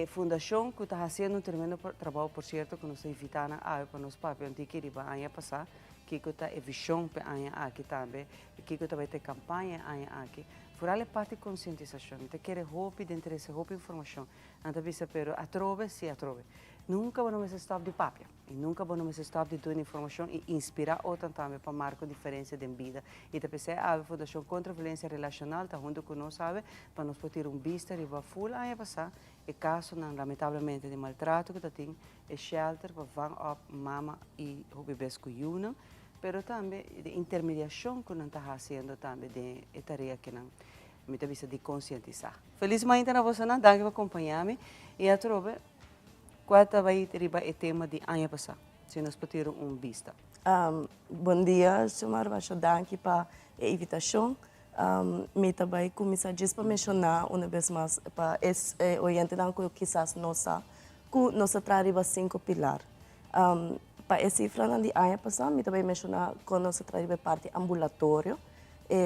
fundação que está fazendo tremendo trabalho, por certo, que nós invitamos para nós papel de que riba año passar, que está a visão para año aqui também, que está vai ter campanha año aqui. Fora a parte de conscientização, te quer roupa de interesse, roupa informação, anda bisa pero atrove se atrove. Nunca vamos stop de papel e nunca vamos stop de dar informação e inspirar outros também para marcar diferença de vida. E também a Fundação contra a Violência Relacional está junto com nós, sabe, para nós poder vista e full aí passar e caso não lamentavelmente de maltrato que tem é shelter para van up mama e o bebês com Yuna, pero também de intermediação que não está fazendo também de tarefa que não me vista de conscientizar. Felizmente na você não dá que acompanhar-me e a trove qual vai ter o tema de ano passado, se nós podemos vista. Bom dia, senhor, eu danke para a invitação. Me também começar a mencionar uma vez mais para esse oriente que quizás nossa trabalha 5 pilares. Para esse ano de ano passado, me também mencionar que nossa trabalha parte ambulatório,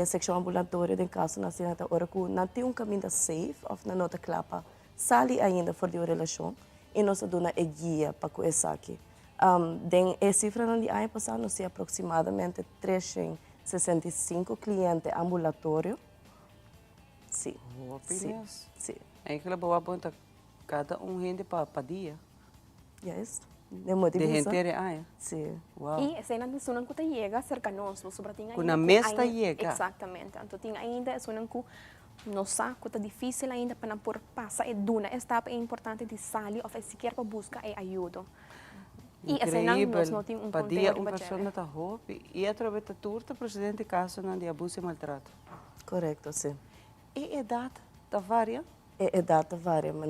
secção ambulatório de caso na cidade agora que não tem caminho safe, ou na nota clapa, sali ainda fora de relação. E nós damos a guia para começar aqui. Esse ano de ano passado, nós temos aproximadamente 300 65 clientes ambulatorio. Sí. Sí. Sí. Eigenlijk bewapen cada gente para dia. Yes. De gente de área. Sí. Wow. E essa ainda sunan que chega cerca nós, sobre tinha Kuna mesta chega. Exatamente. Então tinha ainda sunan que nossa que tá difícil ainda para por passar e duna etapa é importante de sair ou sequer para buscar ajuda. E essa ainda nós não tem para dia uma pessoa tá hope e através da turta presidente caso não de abuso e maltrato. Correto, sim. E idade da varia? E idade varia, mas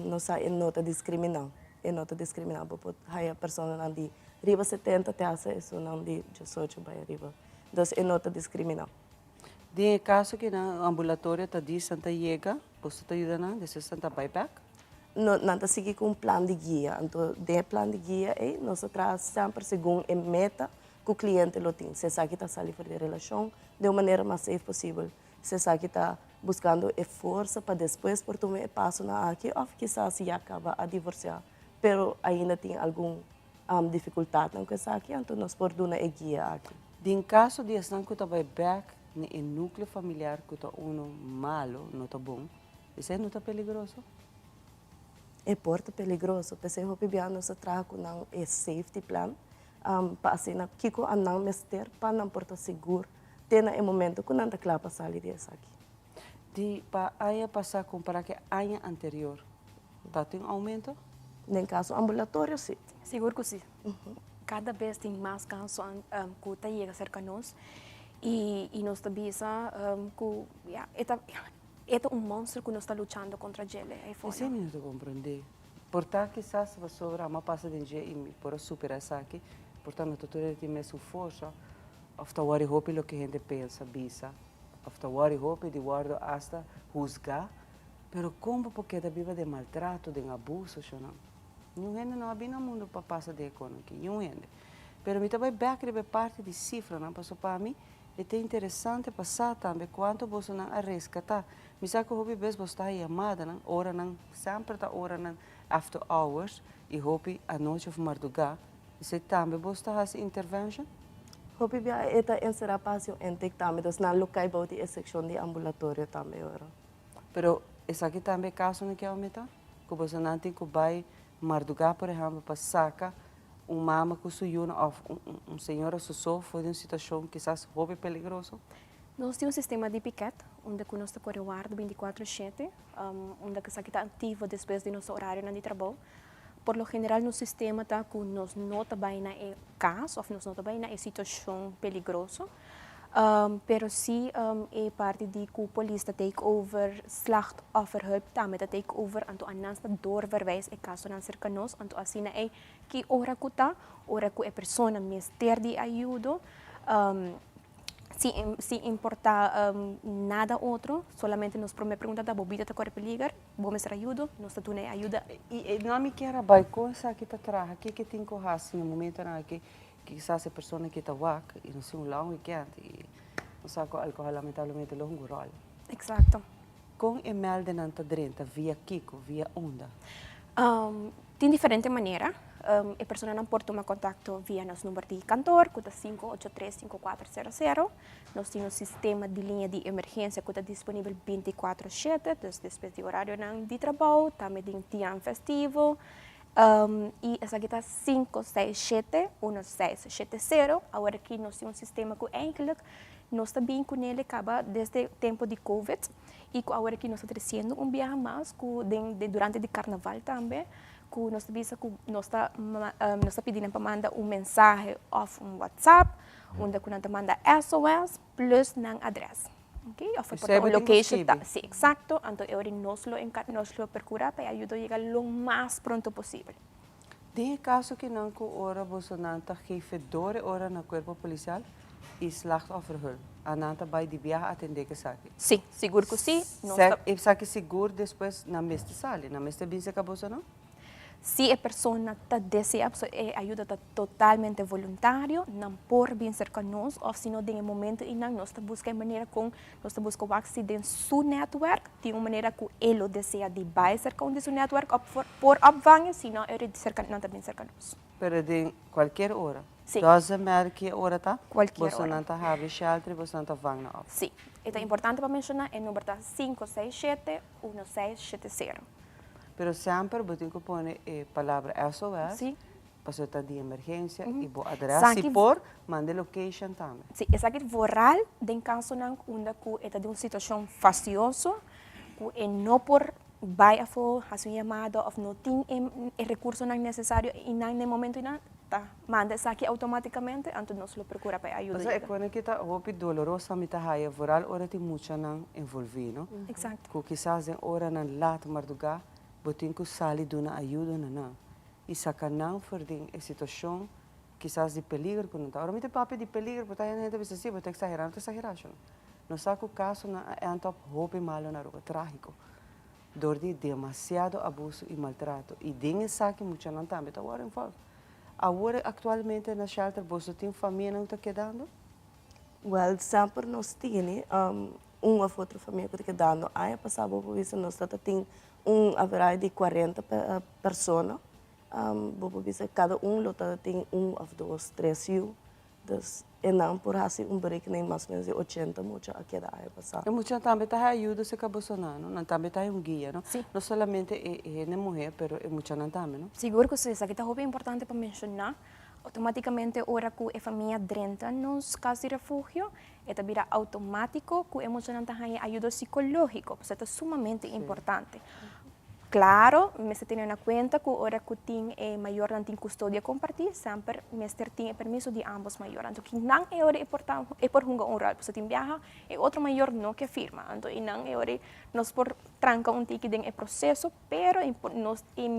não sai nota discriminal. É nota discriminal, porque a pessoa não de riba 70 até isso não de 18 para riba. Então é nota discriminal. De caso que na ambulatório está de Santa Yega, você está ajudando de Santa Buyback? Não está seguindo com um plano de guia. Então, de plano de guia, nós traz sempre segundo a meta que o cliente lo tem. Se sabe que está saindo de relação de uma maneira mais safe possível. Se sabe que está buscando força para depois por tomar passo na aqui, ou quizás se acaba a divorciar. Pero ainda tem alguma dificuldade com isso aqui, então nós podemos dar guia aqui. Em caso de estar com o buyback, no núcleo familiar que está malo, não está bom, isso não está perigoso? É porta perigoso, porque o PBA nos traz com um safety plan, para assim, que o anão mester para não porta seguro, tem no momento que não está claro para sair disso aqui. De para aí passar comparar que ano anterior, está tem aumento? No caso ambulatório, sim. Seguro que sim. Cada vez tem mais casos que está chega cerca nós e nós também que é monstro que nós está lutando contra ele. Isso é não compreender. Portanto, quizás vai sobrar uma passa de dia e para superar isso aqui, portanto, a tudo tem mais força. After worry hope lo que a gente pensa, bisa. After worry hope de guardo hasta juzgar, pero como porque da viva de maltrato, de abuso, não. Não gente não habia no mundo para passar de economia, não gente. Pero me também back de parte de cifra, não passou para mim. É interessante passar também quanto você não resgatar. Me sabe que o hobby você está chamada, não hora não sempre está hora não after hours e hobby a noite of madrugada. Isso também você está fazendo intervention? Hobby bia eta encerrar pasio entek também, então na local bauti a seção de ambulatório também ora. Pero essa aqui também caso não quer aumentar? Que você não tem que vai madrugada, por exemplo, para sacar mama que sujuna ou senhora susou foi de uma situação quizás hobby peligroso? Nós temos um sistema de piquet, onde nós estamos guardando 24/7, onde está ativo depois do nosso horário de trabalho. Por lo general, no sistema está que nós não trabalhamos em caso, ou nós não trabalhamos em situação peligrosa, pero sim é parte de que a polícia take over, slachtofferhulp também take over, então a nós doorverwijs em caso não cerca nós, então assim é que ora que a pessoa mister de ajuda, se importa nada outro, solamente nos pergunta da bobida da corre ligar, vamos ser ajuda, nós temos ajuda. E não me quer vai coisa que está atrás, aqui que tem corras no momento na que quizás a pessoa que está wak e não sei long weekend e não sabe que álcool lamentavelmente longo rol. Exato. Com email de nanta drenta via Kiko, via onda. Tem diferente maneira. A pessoa não pode tomar contato via nosso número de cantor, que é 583-5400. Nós temos um sistema de linha de emergência que está disponível 24/7, depois do horário de trabalho, também tem dia festivo. E essa aqui está 567-1670. Agora aqui nós temos um sistema que eigenlijk nós também com ele acaba desde o tempo de Covid. E agora aqui nós estamos trazendo viagem mais durante o carnaval também. Que nós está pedindo para mandar mensagem ou WhatsApp, onde nós manda SOS plus na adressa. Okay? Ou para a location. Sim, exato. Então, agora nós lo procurar para ajudar a chegar o mais pronto possível. Tem caso que não que ora você não está gefe ora no corpo policial e slachtofferhulp. A nanta vai de viagem atender que sabe. Sim, seguro que sim. E sabe seguro depois na mesma sala, na mesma bem se acabou não? Si a persona desea ayuda totalmente voluntario, no por bien cerca nos, o si no en el momento en que nos busca manera con nos busca waxi de su network, de una manera que él lo desea de vai cerca de su network por opvangen, sino cerca no también cerca nos. Pero de cualquier hora. Sí. Doesn't matter que hora tá. Cualquier você hora. não tá have shelter, você não tá vang na op. Sí. Es importante para mencionar el número 567-1670. Pero sempre você tem que pôr palavra SOS. Sí. Para você estar de emergência e boa adresse. Saki- Se por, mande location também. Sí, es aquel voral de caso nang unda ku eta de una situación faciosa ku no por vai a fo hacer llamado of no tin el recurso nang necesario en el momento ina ta manda saki automáticamente antes nos lo procura para ayuda. Mas quando kita hopi dolorosa mita haya voral ora ti mucha nang envolvido. Exacto. Ku quizás en ora nang lat marduga, botin ku sali duna ajuda na. E sacanão for din a situação quizás de peligro que não está. Ora mita papi de peligro, porque a gente pensa assim, botar exagerar, não exageração. Não sabe o caso na é top hopi malo na rua, trágico. Dor de demasiado abuso e maltrato. E dinhe saque mucha não também tá agora envolve. Agora atualmente na shelter você tem família não está quedando? Well, sempre nós temos uma ou outra família que está quedando. Aí passava por isso nós tem average de 40 pessoas. Por isso cada tem ou dois, três anos. E não por assim berekening mais ou menos de 80 mucha a queda aí passar. E mucha também tá ajuda se acabou sonando, não também tá guia, não? Sí. Não somente é mulher, pero é mucha não também, não? Seguro que isso aqui está muito importante para mencionar. Automaticamente, ora que a família drenta nos casos de refúgio, это vira automático que emocionante ayuda psicológico, pues esto es sumamente importante. Claro, me se tiene en cuenta que ahora que tiene mayor tiene custodia compartida, siempre me tiene permiso de ambos mayores. Entonces, quien no es por junga un rol, pues tiene viaja, el otro mayor no que firma. Entonces, no es ahora nos por tranca un ticket en el proceso, pero en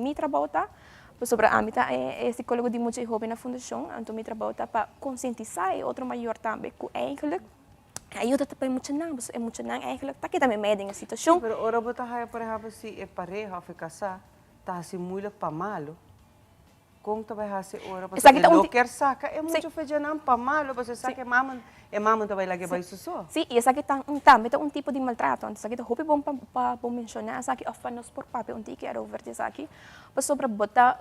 mi trabajo pues sobre a mí es psicólogo de muchos jóvenes en la fundación, entonces mi trabajo está para concientizar el otro mayor también que eigenlijk ajuda também muito não, é muito não eigenlijk tá que também medem a situação. Pero ora botar aí por exemplo se é pareja ou casar, tá assim muito para malo. Como tu vai fazer ora porque não quer saca é muito feijão para malo, você sabe é mamãe também lá que vai isso. Sim, e essa aqui também tem tipo de maltrato, então essa aqui é bom para mencionar, essa aqui oferece por papel um ticket over essa aqui, mas sobre botar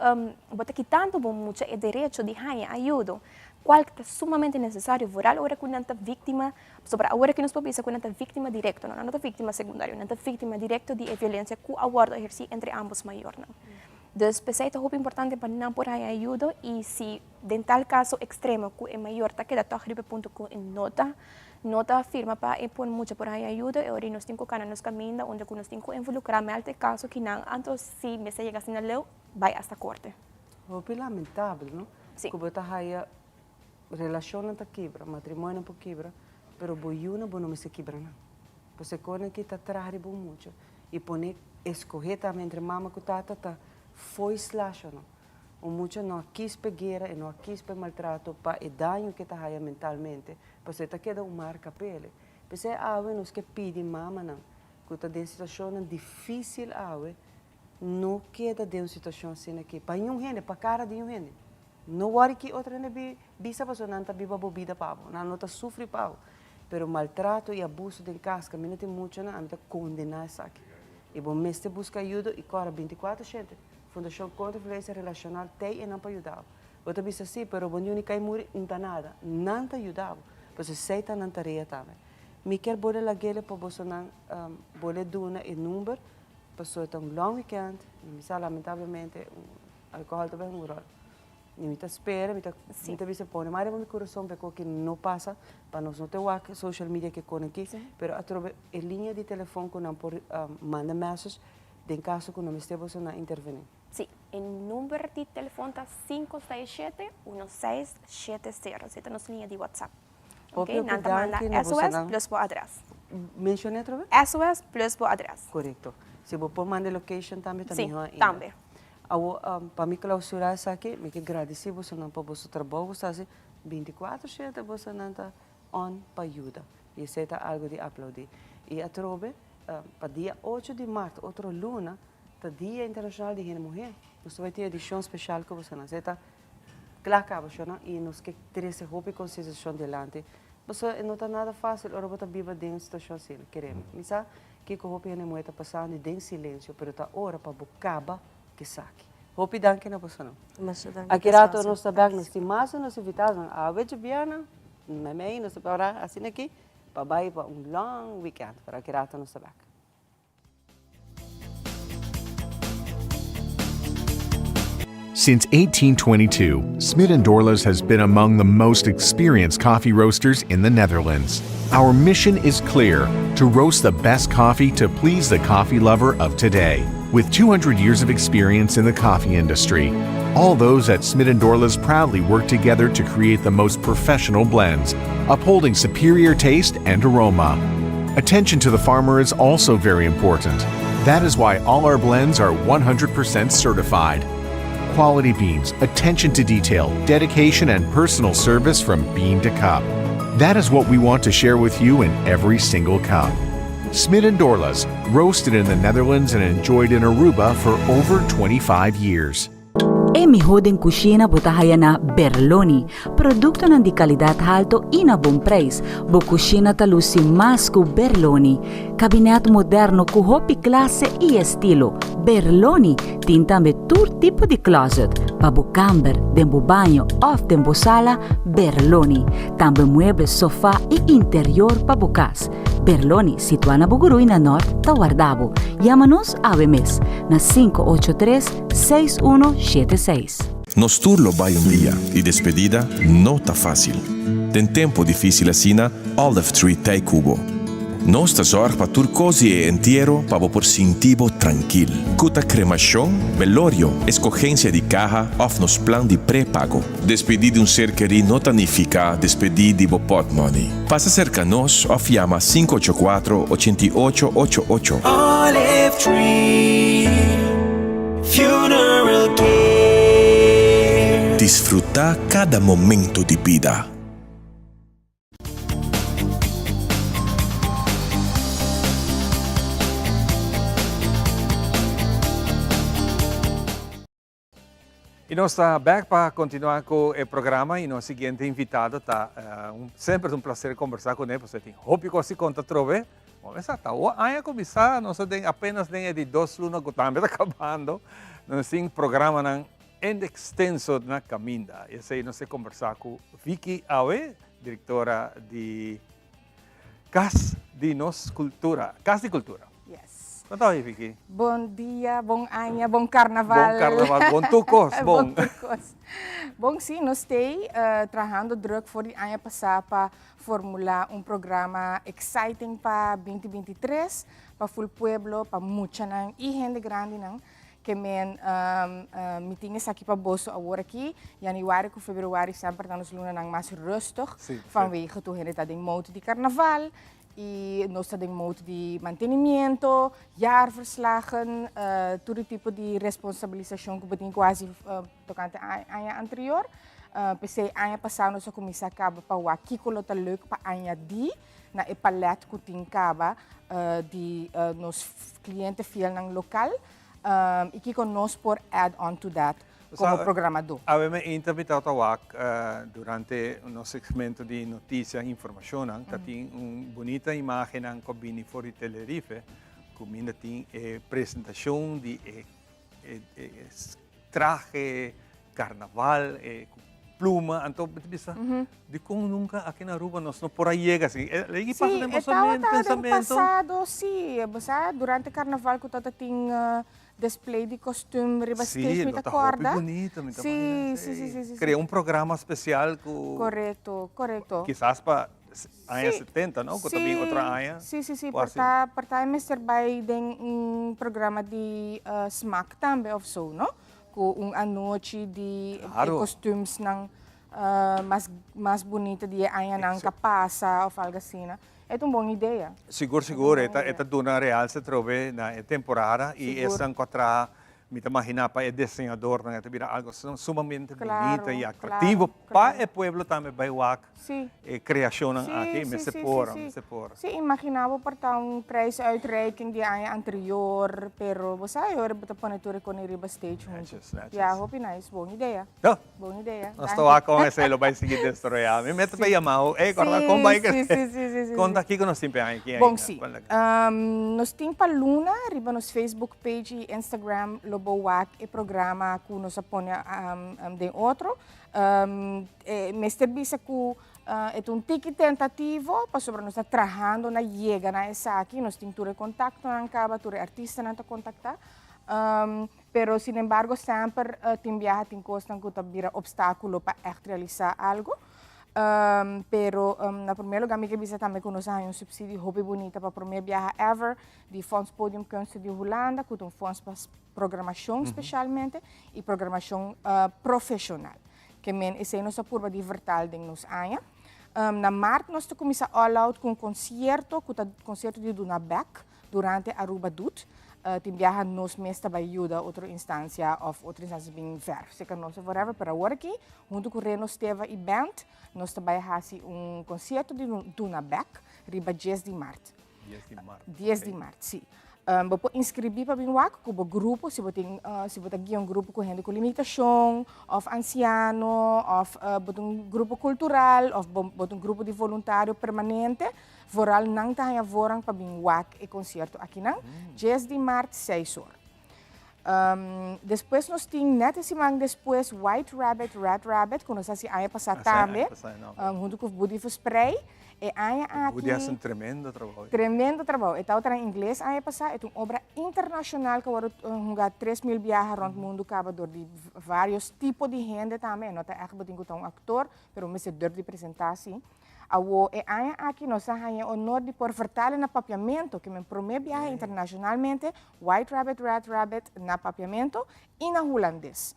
que tanto bom muito é direito de ganhar ajuda. Qual que é sumamente necessário, voral hora que não está vítima, sobre a hora que nos precisa que não está vítima direta, não está vítima secundária, não está vítima direta de violência que aguarda exercer entre ambos maiores. Dus é muito importante para não por aí ajuda e se em tal caso extremo que é maior, tá que dá tohribe.com em nota firma para e por muito por aí ajuda e ori nos temos que nos caminho onde nos temos que involucrar mais de caso que não, então se me se chega assim na lei, vai hasta corte. É lamentável, não? Sim. Que botar aí relação não está quebra, matrimônio não quebra, pero boiuna não se quebra não. Você quando que está trágico muito e pone escolher também entre mama e tata foi slash não. O muito não quis pegueira e não quis pe maltrato para o dano que está aí mentalmente, você está queda marca pele. Você ave nos que pede mama não, que está de situação difícil ave, não queda de uma situação assim aqui, para um gente, para cara de um gente. Não worry que outra ne bisa pessoa não está viva bebida pavo, não está sofre pavo. Pero maltrato e abuso de casca, me não tem muito não, me tá condenar isso aqui. E bom, me este busca ajuda e cora 24 gente. Fundação contra a violência relacional tem e não para ajudar. Outra bisa sim, pero bom única e muri não tá nada, não tá ajudar. Você sei tá não tarefa também. Me quer bole la gele para você não bole duna e número, passou tão long weekend, e me lamentavelmente alcohol também rol. E me espera, me bisa pone mais no coração porque não passa para nós não ter o social media que com aqui, pero através a linha de telefone que não por manda mensagem, em caso que não esteja você não intervenir. Sim, o número de telefone está 567-1670, essa é a nossa linha de WhatsApp. Ok, nada manda SOS plus por address. Mencione outra vez? SOS plus por address. Correto. Se você manda location também. Sim, também. Para me clausurar isso aqui, me agradecer você não para você trabalho, você assim 24/7 você não está on para ajuda. E isso é algo de aplaudir. E a trobe para dia 8 de março, outra luna, o Dia Internacional de Mulher. Nós vai ter edição especial que você não zeta. Claro que e nós que teremos roupa e conscientização delante. Você não está nada fácil, ora você vive dentro da situação assim, queremos. Misa que a roupa não está passando em silêncio, mas está hora para buscar que saque. Roupa danke na você não. Aqui rato nós sabemos nós temos nós evitamos a vez biana, mamãe nós para assim aqui, para vai para long weekend para aqui rato nós sabemos. Since 1822, Smit & Dorlas has been among the most experienced coffee roasters in the Netherlands. Our mission is clear: to roast the best coffee to please the coffee lover of today. With 200 years of experience in the coffee industry, all those at Smit & Dorlas proudly work together to create the most professional blends, upholding superior taste and aroma. Attention to the farmer is also very important. That is why all our blends are 100% certified. Quality beans, attention to detail, dedication, and personal service from bean to cup. That is what we want to share with you in every single cup. Smit & Dorlas, roasted in the Netherlands and enjoyed in Aruba for over 25 years. E mejor en kusina butahaya na Berloni, produkto ng di kalidad alto e na bom preço. Bo kusina talusi mas ku Berloni. Kabinet moderno ku hopi klase e estilo. Berloni tintambe tur tipo di closet. Pabu camber, dembo banho, of dembo sala, Berloni. Tambe muebles, sofá e interior pabu cas. Berloni, situada na Bugurui na Norte, Tawardabo. Llámanos a mes na 583-6176. Nos turlo vai dia e despedida não tá fácil. Tem tempo difícil assina, Olive Tree Tay Cubo. Nós tá zorg para tur cosi e entierro para por sintivo tranquil. Cuta cremação, velório, escogência de caja, of nos plan de pré-pago. Despedir de ser querido não significa despedir de bo pot money. Passa cerca nos, of llama 584-8888. Olive Tree Funeral Care. Disfruta cada momento de vida. E nós estamos back para continuar com o programa e nosso seguinte invitado está sempre um prazer conversar com ele, porque tem roupa que se conta trove. Vamos ver, tá. Aí começar, nós temos apenas de 2 lunas que estamos acabando, nós temos programa em extenso na Caminda. E aí nós vamos conversar com Vicky Awe, diretora de Casa de Cultura. Quanto aí, Vicky? Bom dia, bom ano, bom carnaval. Bom carnaval, bom tukos, bom. Bom, sim, nós estamos trabalhando druk voor die ano passado para formular programa exciting para 2023, para full pueblo, para muita nang e gente grande nang que men meetings aqui para bolso agora aqui, januari com februari sempre nós luna nang mais rustig, vanwege toe gente está em moto de carnaval. E nós temos modo de mantenimento, jaarverslagen, todo tipo de responsabilização que tem quase tocante ao ano anterior. Pensei, ano passado nós começamos a para o aqui que é leuk para ano de na palet que tem caba de nos clientes fiel no local e que nós por add on to that. Como programador. Abbiamo intervistato durante un segmento di notizie e informazione che tem una bonita immagine che viene fuori Tenerife, come una presentazione di traje, carnaval, pluma, então bisa de como nunca aqui na Aruba nós não por aí chega assim. Legi passa de pensamento. Passado, sim, durante o carnaval que todo tem display de costume, ribasquete, me acorda? Bonito, me sim. Criou programa especial com correto. Quizás para anos 70, não? Que também outra ano. Sim. Para Mr. Bay tem programa de smack também of so, não? Com noite de costumes nang mais bonita de ano nang kapasa ou algo assim, né? É uma boa ideia. Seguro. Esta duna real se trove na temporada e essa encontra me imagina para desenhador, não é? Vira algo sumamente Claro, bonito e atrativo para o povo também vai WAC Sim. criação Sim, aqui, me sim, separa, sim, me sim. separa. Sim, imaginava portar prijsuitreiking die aan je anterior, pero você agora bota panetone com ele backstage junto. Ja, hope nice, boa ideia. Então, Boa ideia. nós estamos com esse ele vai seguir destruir. Me mete para chamar, guarda como vai que. Sim. Conta aqui que nós temos aqui. Bom, sim. Nós temos para Luna, riba nos Facebook page e Instagram, Lobo WAC, e programa que nós apoia de outro. Mestre bisa que é um tique tentativo, para sobre nós estar trabalhando na chega na essa aqui, nós temos ture contato na acaba, ture artista na contactar. Pero sin embargo sempre tem viaja tem costa que vira obstáculo para realizar algo. Pero na primeiro lugar, me bisa também que nós temos subsídio hobby bonita para o primeiro viagem ever de Fonds Podium Kunsten de Holanda, com um fonds para programação especialmente e programação profissional. Que men esse é nossa curva de vertal de nos anos. Na março nós começamos all out com concerto de Duna Beck durante Aruba Dut. Tem viaja nos mestre para ajuda outra instância bem ver. Se que nós whatever para agora aqui, junto com o Reno Steva e band, nós também fazemos concerto de Duna Beck, riba 10 de março. 10 de março, sim. Você inscrever para vir lá com o grupo, se você tem grupo com gente com limitação, ou anciano, ou grupo cultural, ou grupo de voluntário permanente, vooral não tem a vorang para vir lá e concerto aqui não, 10 de março, 6 horas. Depois nós temos, net esse ano depois, White Rabbit, Red Rabbit, que nós assim, aí passar também, junto com o Budi Spray. E aí aqui Budias tremendo trabalho. Tremendo trabalho. Então, em inglês, aí passar, é uma obra internacional que vai 3.000 viagens rond o mundo, de vários tipos de gente também. Não é echt um ator, mas é dor de apresentar assim. E aí aqui nós temos o honor de por vertalen na papiamento, que é o primeiro viagem internacionalmente, White Rabbit, Red Rabbit, na papiamento, e na holandês.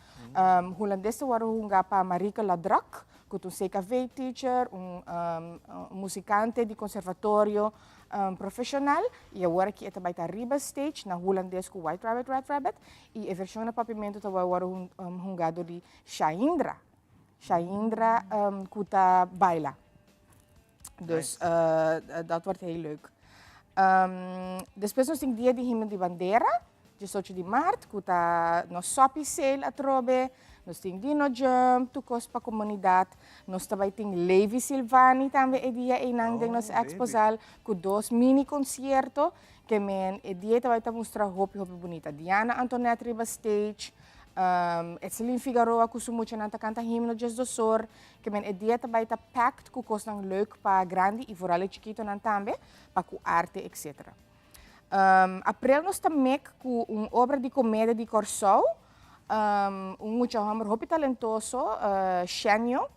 Holandês é para Marika Ladrak, que é um CKV teacher, musicante de conservatório profissional, e agora que está para Riba Stage, na holandês com White Rabbit, Red Rabbit, e a versão na papiamento está agora jogado de Shaindra. Shaindra que está baila. Dus dat wordt heel leuk. Depois nós temos dia de Himno de Bandeira, 18 de março, que está no Sopi Sale a Trobe. Nós temos Dino Jump, tukos para a comunidade. Nós também temos Levi Silvani, também é dia em Nangdeng, nós exposal, com 2 mini concertos, que é dia também está mostrando roupa bonita. Diana Antoinette Riba Stage, Etselin Figueroa, que sumucha na canta himno Jes do Sor, que é dia também está packed, com coisas leuk para grande e vooral chiquito nan também, para com arte, etc. April nós também com obra de comédia de Corsou, muito homem talentoso, Xenio.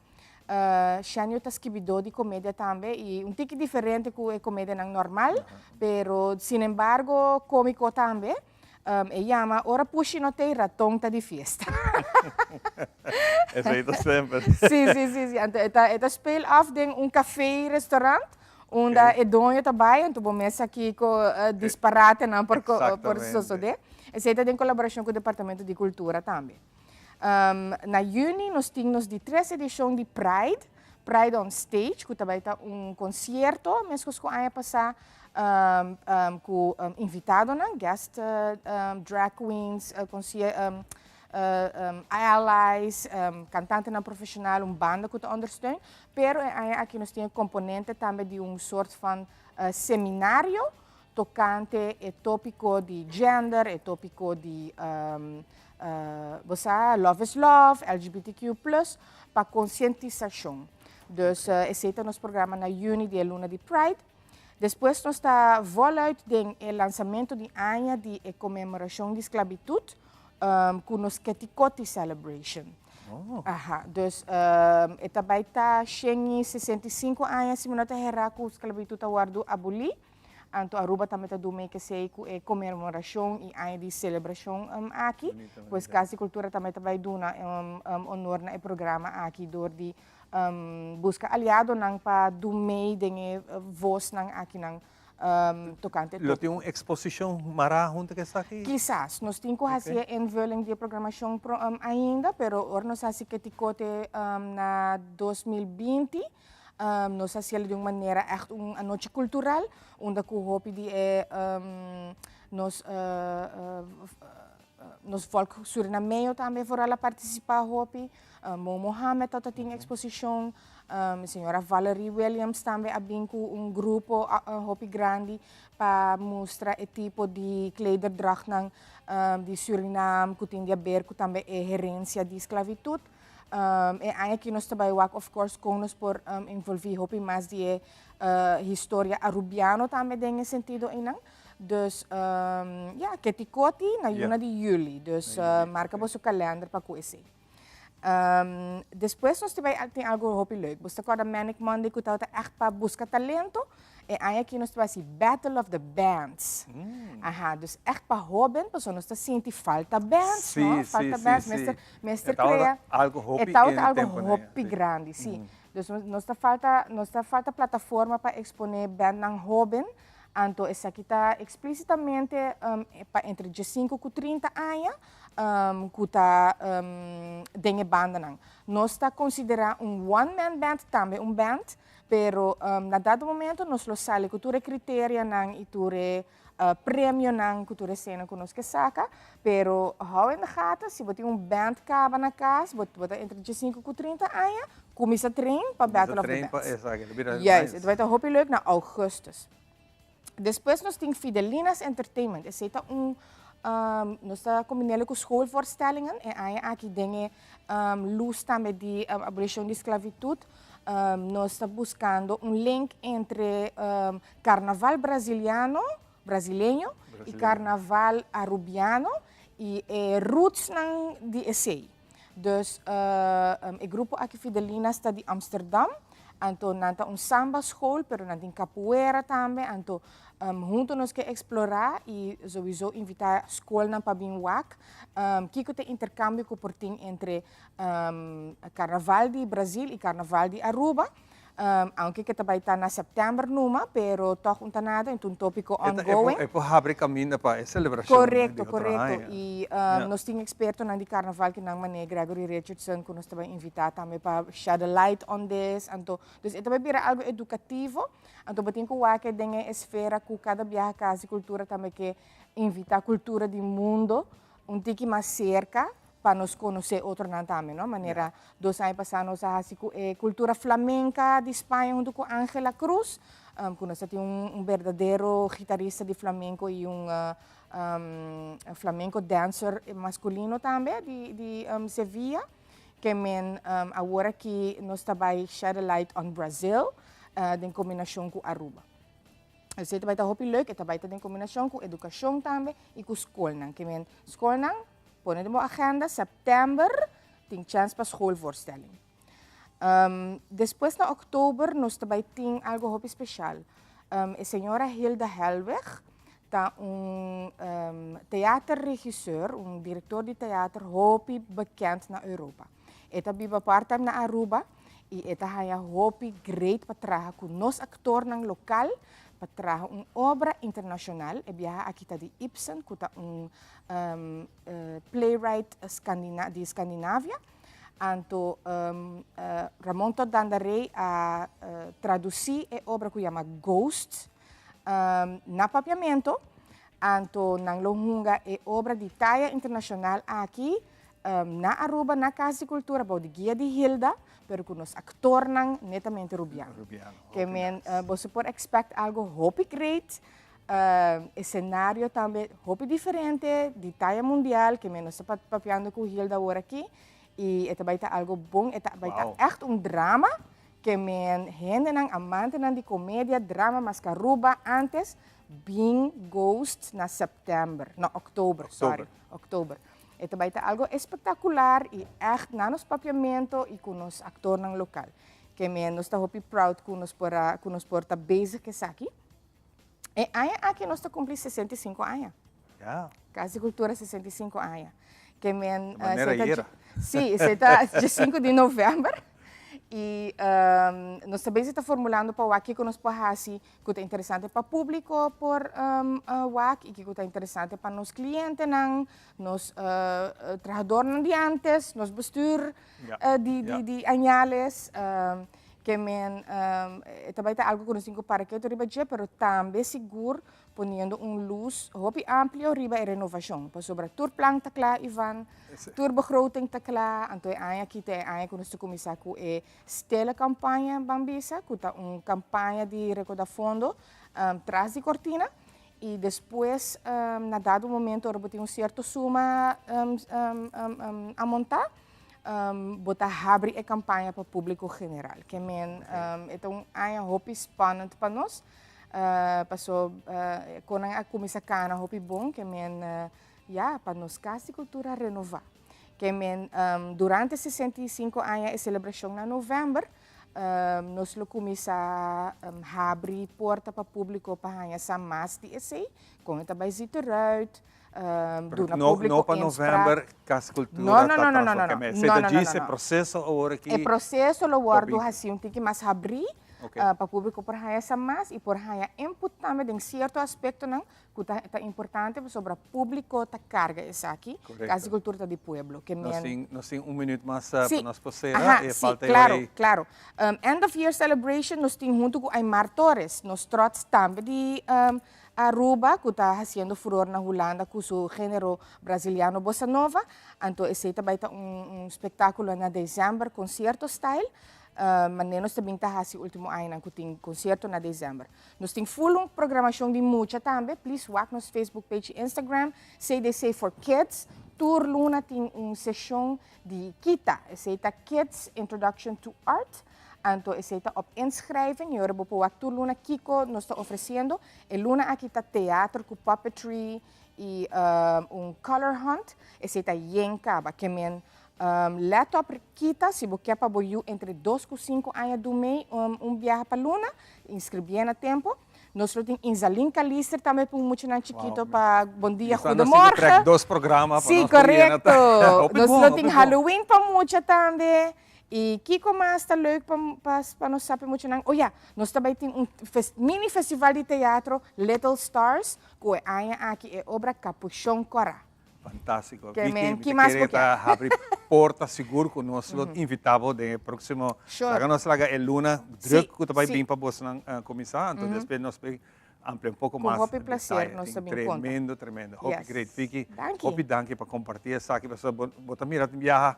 Xenio está escrevendo de comédia também, e tique diferente com a comédia normal, pero, sin embargo, cômico também. E chama Ora Pushi no Te Ratonta de Fiesta. Esse aí está sempre. Sim. Então, speel af de café restaurant, onde é dono também, então vamos aqui com disparate não por sociedade. Esse é em colaboração com o Departamento de Cultura também. Na Juni, nós temos de 3 edições de Pride on Stage, que também está concerto, mesmo que a passar com invitado, guest drag queens, allies, cantante profissional, banda que ondersteunt. Pero aqui nós temos componente também de soort van seminário tocante o tópico de gender, o tópico de love is love, LGBTQ+, para conscientização. Dus esse é o nosso programa na Juni, de Luna de Pride. Depois nós está voluit do lançamento de ano de comemoração de esclavitud com nos Ketikoti Celebration. Dus também está 65 anos se não terá com esclavitud a guardo aboli. Então Aruba também está doendo que sei com comemoração e ano de celebração aqui. Pois Casa e Cultura também vai dar honor no programa aqui door de busca aliado nang pa dumay dengan voz nang aki nang tocante Lo tem uma exposição mara junto que está aqui? Quizás, nós temos que fazer invulling de programação ainda, pero nós fazemos que ticote na 2020. Nós fazemos de uma maneira echt uma noite cultural, onde o hopi de nos volk Surinameo também foram participar hopi. Mohamed tem exposição. A senhora Valerie Williams também abriu grupo hopi grande para mostrar o tipo de klederdracht de Suriname, que tem a ver com também a herência de esclavitud. E aqui nós também, of course, conosco por envolver hopi mais de história arubiano também nesse sentido. Dus que tikoti na juna de juli. Dus marca o kalender para conhecer. Depois nós tem algo hopi leuk. Basta ko da Manic Monday que tá echt para buscar talento. E aí aqui nós temos Battle of the Bands. Dus echt para jovem, porque nós tá senti falta bands, sim, falta sim, bands, sim. mestre cria. Algo hopi hopi grande, sim. Dus nós tá falta plataforma para exponer band ng jovem. Então, essa aqui está explicitamente entre 15 e 30 anos que está dentro banda. Nós está considerando one-man band também, band, pero na dado momento nós lo sale cultura critéria e ture prêmio cultura cena que nós que saca, pero hou in de gaten, se você tem band caba na casa, você entre 15 e 30 anos, começa a treinar para Battle of the Bands. Juist, het vai estar hopi leuk na augustus. Depois nós temos Fidelinas Entertainment. Esse é nós está combinando com schoolvoorstellingen. E aí aqui tem luz também de abolição de esclavitud. Nós está buscando link entre carnaval brasileño e carnaval arubiano e roots de essay. Dus o grupo aqui Fidelinas está de Amsterdam. Então, nanta samba school, pero nanti capoeira também. Então, juntos nós queremos explorar e sowieso invitar a escola para vir wak. Que tem intercâmbio que portem entre Carnaval de Brasil e Carnaval de Aruba. Aunque que também está na setembro numa, pero toch nada, então um tópico ongoing. É para abrir caminho para a celebração. Correto. E nós temos expertos na carnaval que não mané Gregory Richardson que nós também invitar também para shed a light on this. Então, dus também vira algo educativo. Então, batem com o que tem a esfera que cada viagem casa cultura também que invitar a cultura do mundo tiki mais cerca. Para nos conhecer outro também, não? Maneira, 2 anos passados, nós cultura flamenca de Espanha, junto com Ángela Cruz, que nós temos verdadeiro guitarrista de flamenco e flamenco dancer masculino também, de Sevilla, que agora que nós também shed a light on Brazil, em combinação com Aruba. Esse também está muito leuk, também está em combinação com educação também e com escola, que escola Põe mo agenda, setembro, tem chance para schoolvoorstelling. Depois, na outubro, nós também temos algo muito especial. A senhora Hilda Helweg está teaterregisseur, diretor de teater, muito bekend na Europa. Ela vive part-time na Aruba e ela é muito great para trabalhar com nós atores local. Para obra internacional, aqui está de Ibsen, que é playwright de Escandinávia. Então, Ramon Dandarei a traduzir a obra que chama Ghost na papiamento. Então, na Lohunga é obra de talla internacional aqui na Aruba, na Casa de Cultura, de Guia de Hilda. Pero que nos actor netamente rubiano. Que você pode expect algo muito great, cenário também muito diferente, de talla mundial, que nós estamos papiando com Hilda agora aqui, e também está algo bom, também está echt drama, que gente amante de comédia, drama, mas que Aruba antes, bem Ghost na setembro, no outubro. E também está algo espetacular e echt na nos papiamento e com os atores local. Que nós estamos muito proud com nos porta bezig que aqui. E aí aqui nós estamos cumprindo 65 anos. Casa de Cultura 65 anos. Que maneira sim, está dia 5 de novembro. E nós também estamos formulando para o que nós podemos que é interessante para o público por e que é interessante para os clientes, nos trabalhadores de antes, nos bestuur de anales, que também está algo que nós temos para que pero também seguro ponendo luz hopi amplo riba e renovação. Para sobre tour plan takla Ivan, tour begroting takla, anto aya kita aya que nós começar com stela campanha bambisa, que tá campanha de recordar fundo traz de cortina e depois na dado momento eu botei certo suma a montar. Botar abrir a campanha para o público geral. Que então é hopi spannend para nós. Passou com a comissão cana hopi bom que para nós casa de cultura renovar. Que durante 65 anos a celebração na novembro nós começamos a abrir porta para o público para essa mais de esse com a visita eruit. No para novembro, Casa Cultura. Não. Você disse processo agora aqui. O processo lo guardo assim, tem que mais abrir para o público por essa mais e por aí input também em certo aspecto não que está importante sobre o público tá carga essa aqui. Casa Cultura tá de pueblo que nós tem minuto mais para nós poder. Claro. End of year celebration nós tem junto com Aymar Torres, nós trots também de Aruba, que está fazendo furor na Holanda com o gênero brasiliano Bossa Nova. Então, esse também está espetáculo na dezembro, concerto style. Mas nós também está fazendo o último ano que tem concerto na dezembro. Nós temos full programação de muita também. Please walk nos Facebook page, Instagram, CDC for Kids. Tour Luna tem sessão de Kita. Esse é Kids Introduction to Art. Então, esse está op inschrijven. Eu vou pôr a Luna Kiko nos está oferecendo. E Luna aqui está teatro com puppetry e color hunt. Esse está Yenkaba, que laptop kita, se você quer para entre 2 e 5 anos do mês, viagem para Luna, inscrever a tempo. Nós temos Inzalin Kalister também para muito chiquito para bom dia, goedemorgen. 2 programas para nós. Sim, correto. Nós temos Halloween para muito também. E Kiko mas está leuk para nós saber muito não. Oh ja, nós também temos mini festival de teatro Little Stars, que é aqui é obra Capuchon Cora. Fantástico. Que mais porque abrir porta seguro que nós invitamos de próximo. Agora nós laga é Luna, druk que também bem para você na comissão, então depois nós ampliar um pouco mais. Com prazer, nós também tremendo. Hope great, Vicky. Hope danke para compartilhar essa aqui, pessoal. Botar mira viaja.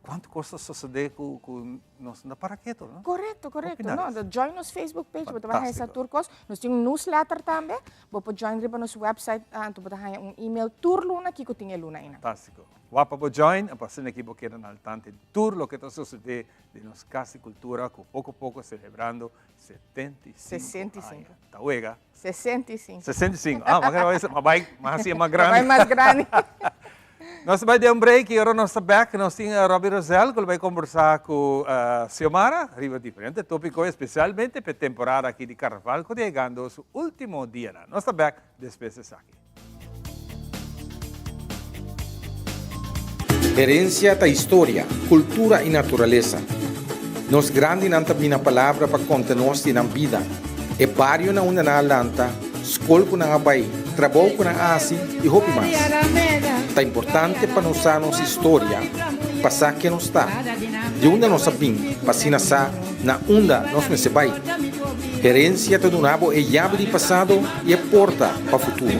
Quanto custa suceder com nós na paraquedo, não? Correto. Não, join nos Facebook page, você vai essa turcos. Nós temos newsletter também. Você join riba nos website, então você vai e-mail tour Luna que tem Luna ainda. Fantástico. Wapa po join, a pasina aqui porque era al tante tour lo que está sucede de nos Casa y Cultura, que poco a poco celebrando 65 años. Tahuega. 65. Mas assim é mais grande. Vai mais grande. Nós vamos dar break e agora nós estamos back. Nós temos Robbie Rosel, que vai conversar com Xiomara, arriba diferente tópico, especialmente para a temporada aqui de Carnaval, que está chegando seu último dia. Nós estamos back después de aqui. Herencia da história, cultura e natureza. Nos grande não tem palavra para contar-nos de vida. É barrio na una na lanta, escola com na abai, trabalho com na asi e hopi mais. Tá importante para nós a nossa história, passar que nos está. De onde nós sabemos, passina sa na onda nós me se vai. Herencia do nabo é chave de passado e é porta para o futuro.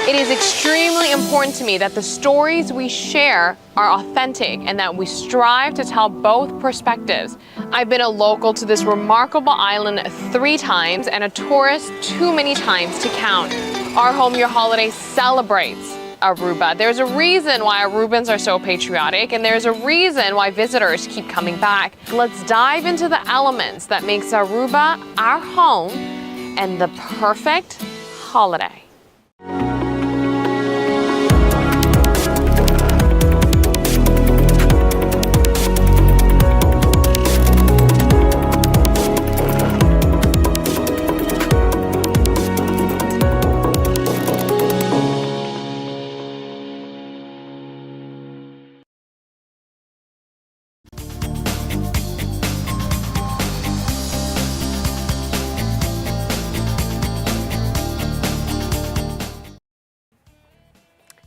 It is extremely important to me that the stories we share are authentic and that we strive to tell both perspectives. I've been a local to this remarkable island 3 times and a tourist too many times to count. Our Home Your Holiday celebrates Aruba. There's a reason why Arubans are so patriotic, and there's a reason why visitors keep coming back. Let's dive into the elements that makes Aruba our home and the perfect holiday.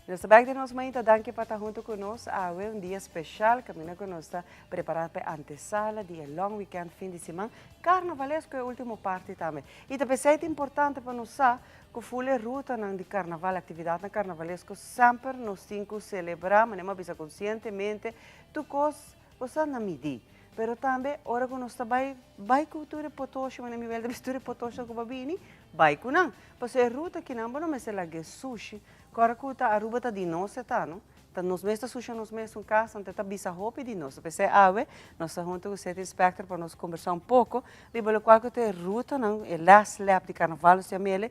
Nós também temos muito danke para estar junto conosco. Hoje um dia especial, caminhando conosco, preparado para a antesala de long weekend, fim de semana. Carnavalesco é a última parte também. E também é importante para nós que a ruta de carnaval, a atividade na carnavalesco, sempre nós temos que celebrar, mas não é conscientemente, tu coisa na medir. Pero também, ora que nós vai cultura potocha, mas não me vê mistura potocha com babini, vai com não. Porque a ruta que não é se lague sushi, agora que a Aruba está de nós, não? Então, nós mesmos sushi, nós mesmos em casa, então está bisa roupa de nós. Porque nós estamos junto com o Sete Inspector para nós conversar um pouco, sobre qual que é a ruta, não? É last lap de carnaval, se chama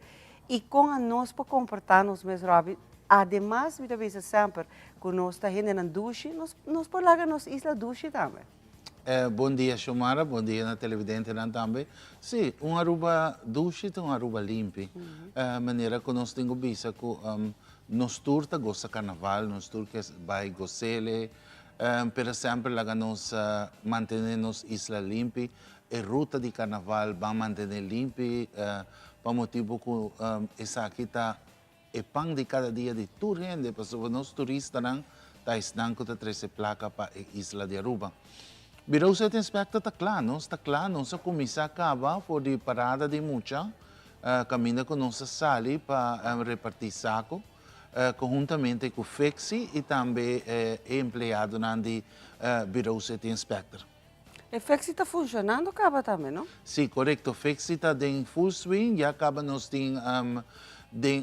e com a nós para comportar-nos mesmos, ademais, me avisa sempre, que nós estamos indo na duche, nós por lá nos isla duche também. Bom dia, Xiomara. Bom dia na televidente também. Sim, Aruba duche e Aruba limpo. Maneira que nós temos visto que nós turta gosta carnaval, nós turta vai gostele, por sempre lá nós mantenemos isla limpa, a ruta de carnaval vai manter limpa, para motivo que essa aqui está é pão de cada dia de toda gente, porque nós turistas não tá estando com a treze placa para a isla de Aruba. Virou o Sete Inspector está claro, nós começamos a acabar por de parada de mucha, caminho com nossa sala para repartir saco, conjuntamente com o FEXI e também empregado de Virou o Sete Inspector. O FEXI está funcionando, acaba também, não? Sim, correto. O FEXI está em full swing, já acaba nós temos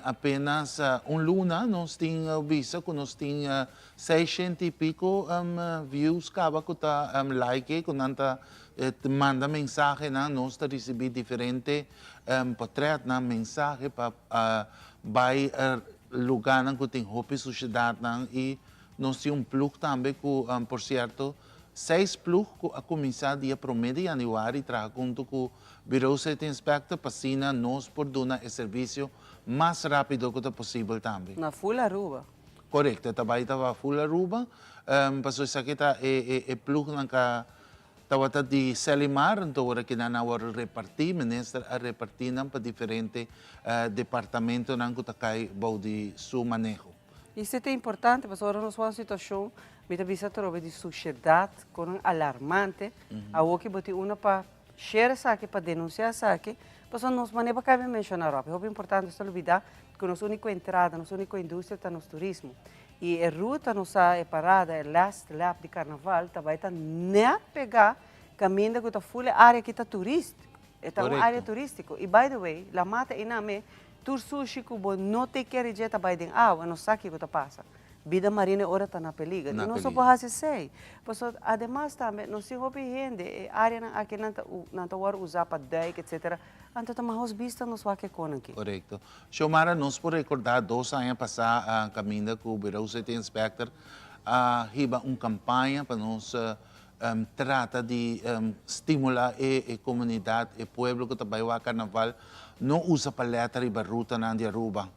apenas luna, nós temos visto que nós temos 600 e pico views, acaba que está like, que nanta manda mensagem, nós recebemos diferente portrait, mensagem para vai lugar que tem roupa sociedade e nós temos plug também, que, por certo, 6 plug a começar dia 1º de janeiro, traga junto com o Bureau Sete Inspector para sina nós por dar o serviço mais rápido que possível também. Na full Aruba. Correto, também estava full Aruba, mas isso aqui é plug na estava de Selimar, então agora que não hora repartir, ministra a repartir para diferentes departamentos que está cai de seu manejo. Isso é importante, porque agora nós vamos uma situação, me avisa trove de sociedade com alarmante, a o que bote uma para share saque, para denunciar saque, porque nós maneira para cabe mencionar, é importante não olvidar que nossa única entrada, nossa única indústria está no turismo. E a ruta nossa é parada, é last lap de carnaval, também está nem pegar caminho que está full área que está turística, está uma área turística. E by the way, la mata iname tur sushi que não tem que rejeitar by den água, não sabe o que está passa. Vida marinha ora está na perigo. E não só pode ser. Porque ademais também nós temos gente, área aqui não está usar para deck, etc. Então também as vistas nos vai que com aqui. Correto. Xiomara, nós por recordar 2 anos passar caminho com o Bureau Sete Inspector, riba uma campanha para nós trata de estimular a comunidade, o povo que trabalha no carnaval, não usa paleta riba ruta na Aruba.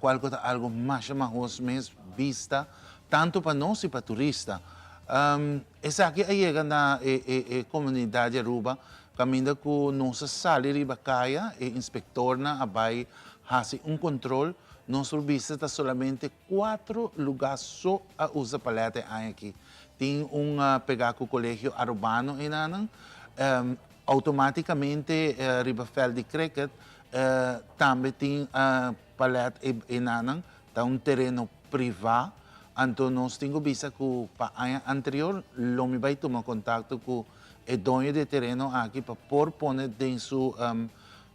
Qual que é algo mais mesmo vista, tanto para nós e para turistas. Essa aqui chega na comunidade Aruba, caminho com nossa sala riba caia, e inspector na vai fazer controle. Nosso serviço está somente 4 lugares só a usar paleta aqui. Tem pegar com o colégio Arubano e nanang, automaticamente Riverfeld de Cricket também tem paleta e nanang, tá terreno privado. Então nós temos visto que para ano anterior, Lomi vai tomar contato com o dono de terreno aqui para pôr dentro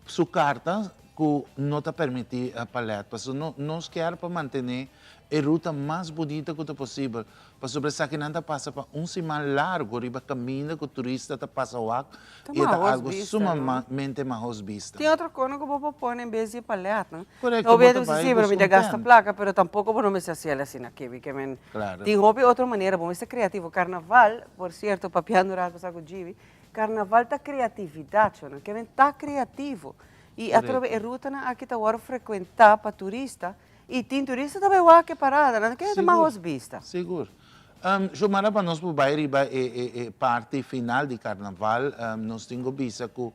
sua carta que não te permite a paleta. Porque nós queremos para manter a ruta mais bonita que possível. Para sobre essa que não passa para semana largo, riba caminho que o turista te passa lá e é algo sumamente mais vista. Tem outra coisa que eu vou pôr em vez de paleta, não? Correto. Talvez sim, mas me gasta placa, mas tampouco não me se assim aqui, porque claro. Tem outra maneira, vamos ser criativo. Carnaval, por certo, papiando rato para o Givi, carnaval tá criatividade, não? Que tá criativo. E através da ruta aqui tá agora frequentar para turista. E tem turista também lá que parada, não que é mais vista. Seguro. Jomara, para nós por bairro parte final de carnaval, nós temos visto que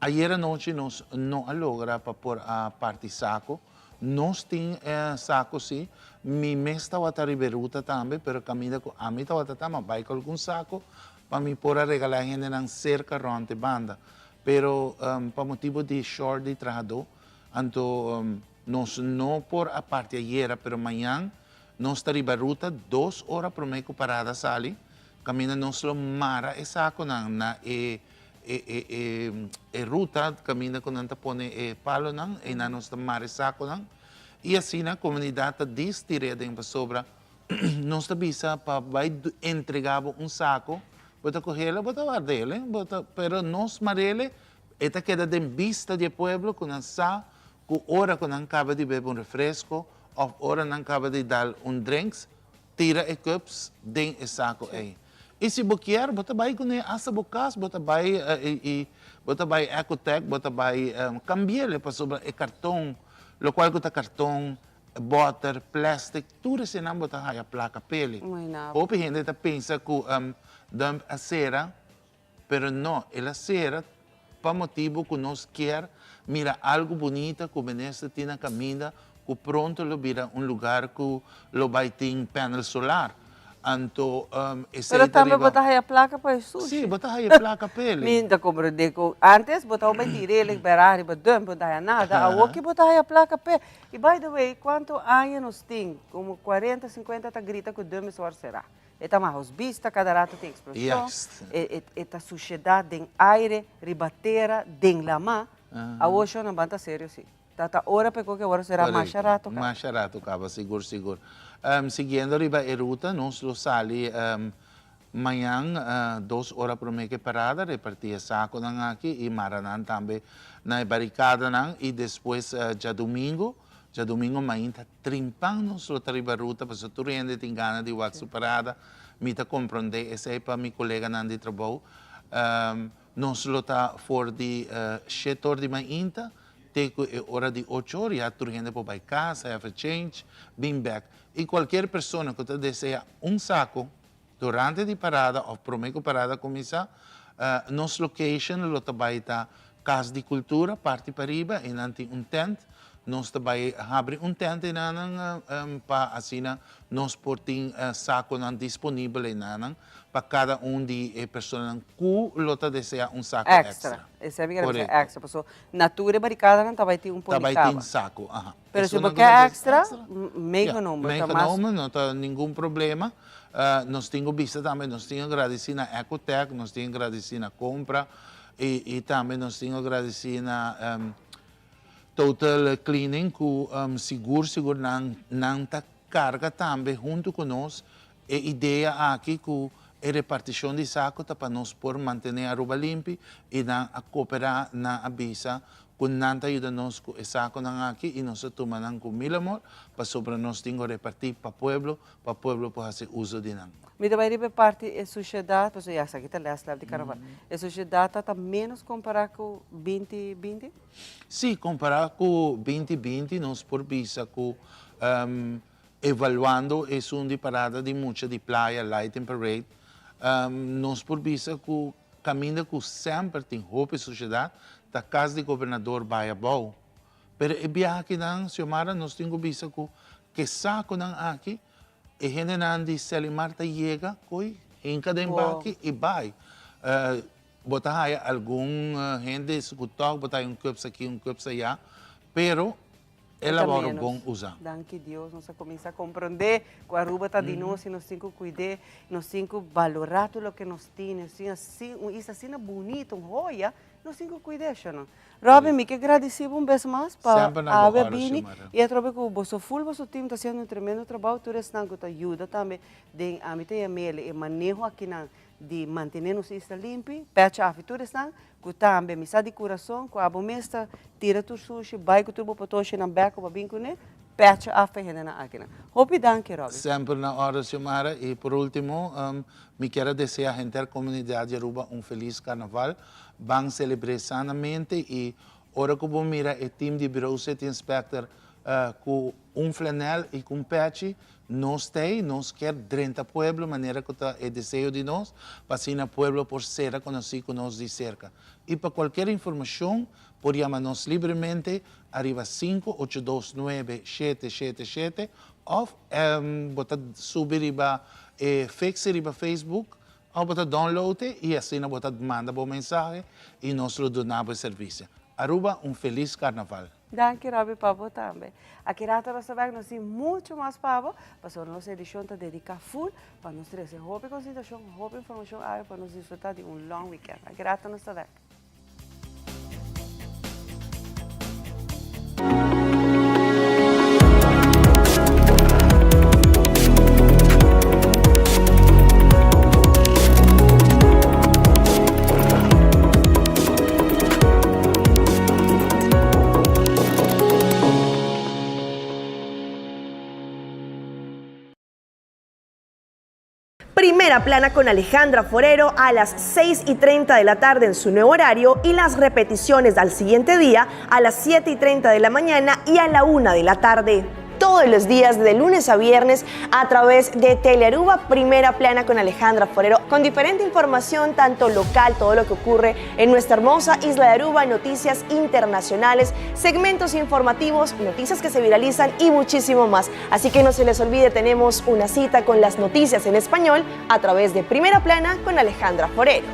ayer à noite nós não alogra para pôr a parte saco. Nós temos saco sim. Mi mês estava a riberuta também, mas caminho com a mim estava também vai com algum saco para me pôr a regalar a gente na cerca ronde banda. Pero para motivo de short de trabalho, então nós não por a parte ayer, pero amanhã nós estaremos ruta 2 horas para meio parada sali, caminha nós lo mara e saco na ruta caminha com nanta pone palo nang e na nós mara saco nang e assim na comunidade distireda em sobra nós tabisa para vai entregar saco, bota correla, bota guardele, bota pero nós marele eta queda de vista de pueblo com sa que hora que não acaba de beber refresco, ou hora não acaba de dar drinks, tira e cups dentro do saco aí. E se você quer, você vai com essa bocas, você vai Ecotec, você vai cambiar para sobre o cartão, o qual é cartão, butter, plástico, tudo isso não você vai a placa pele. Ou a gente pensa que dá a cera, mas não, a cera, para motivo que nós quer mira algo bonito que benesse tem na caminha, que pronto lo vira lugar que lo vai ter painel solar. Então, pero também botar a placa para isso. Sim, botar a placa pele. Minta como digo, antes botar o bater liberar, botar nada, agora que botar a placa pele. E by the way, quanto anos tem? Como 40, 50 tá grita que o dame só será. Está mais vista, cada rato tem explosão. Está suciedade tem aire, ribateira, tem lama. A hoje não banta sério sim. Tata hora pegou que agora será mais barato. Mais barato, caba, seguro. Seguindo riba a ruta, nós lo sali amanhã 2 horas por meio que parada, repartir saco nang aqui e maranan também na barricada nang e depois já domingo mainta trimpang nós lo riba ruta para tu rende tem gana de wax parada, me tá compreender esse é para meu colega nang de trabalho. Nós lo tá for de 7 horas de mainta, teco é hora de 8 horas, já tu rende para casa, have a change, bem back. E qualquer pessoa que deseja saco durante a parada ou por meio parada começa, nossa location lo também está Casa de Cultura, parte para riba, e não tem tent. Nós também abrir tent e não para assim nós portem saco não disponível e não para cada de pessoas que lo deseja saco extra. Esse é bem extra, pessoa natura barricada não também tem também tem saco. Pero se você quer extra, meio número. Meio número, não tem nenhum problema. Nós temos visto também, nós temos agradecido na Ecotec, nós temos agradecido na compra e também nós temos agradecido na Total Cleaning, que seguro não está carga também junto conosco. A ideia aqui que a repartição de saco para nós por manter a roupa limpa e a cooperar na avisa que não ajuda nós com o saco aqui e nós tomamos com mil amor para sobre nós temos repartir para o povo fazer uso de nós. Me dá para parte a sociedade, porque já aqui está lá de carnaval. A sociedade está menos comparada com 2020? Sim, comparado com 2020, nós por vista que evaluando é uma parada de muita de praia, light and parade, nós por vista que caminha que sempre tem roupa e sociedade, da casa de governador vai bom. Pero e viaja que não, Xiomara, nós temos vista que saco não aqui, e gente não de Selimarta chega, coi, enca de embarque e vai. Botar aí algum gente escutou, botar cups aqui, cups allá, pero ela Muito vai menos. bom usar. Danke Deus, nós começamos a compreender que a Aruba está de nós e nós temos que cuidar, nós temos que valorar tudo o que nós temos. Isso assim é bonito, joia, nós temos que cuidar, não? Robin, me que agradecido vez mais para Sempre na a boa hora, Bini senhora. e eu trabalho com o vosso full, vosso time está fazendo um tremendo trabalho, tu estão que ajuda também, de a mim tem e manejo aqui de manter nos isla limpi, pecha a fitura estão, que também me sai de coração, que a bomesta tira tu sushi, vai que tu vou potoshi na beco para bem com ele, pecha a ferrena na aqui. Hope danke, Robin. Sempre na hora, Xiomara. E por último, me quero desejar à gente da comunidade de Aruba feliz carnaval. Vamos celebrar sanamente e ora que vou mirar o time de Bureau City Inspector com flanel e com patch, nós queremos 30 pueblos, maneira que é desejo de nós, para assim o pueblo por ser conhecido com nós de cerca. E para qualquer informação, pode chamar-nos livremente, arriba 5829777, ou botar subir riba fixe riba Facebook, ou botar download e assim botar manda bom mensagem e nós lhe donamos serviço. Aruba, feliz carnaval. Danke, Robin, Pavo também. Aqui na Terra Saber, nós temos muito mais Pavo, mas a nossa edição está dedicada full para nós trazer roupa e consideração, roupa e informação para nós desfrutar de long weekend. Aqui na Terra Saber. Primera plana con Alejandra Forero a las 6:30 de la tarde en su nuevo horario y las repeticiones al siguiente día a las 7:30 de la mañana y a la 1 de la tarde. Todos los días de lunes a viernes a través de Telearuba, Primera Plana con Alejandra Forero, con diferente información tanto local, todo lo que ocurre en nuestra hermosa isla de Aruba, noticias internacionales, segmentos informativos, noticias que se viralizan y muchísimo más. Así que no se les olvide, tenemos una cita con las noticias en español a través de Primera Plana con Alejandra Forero.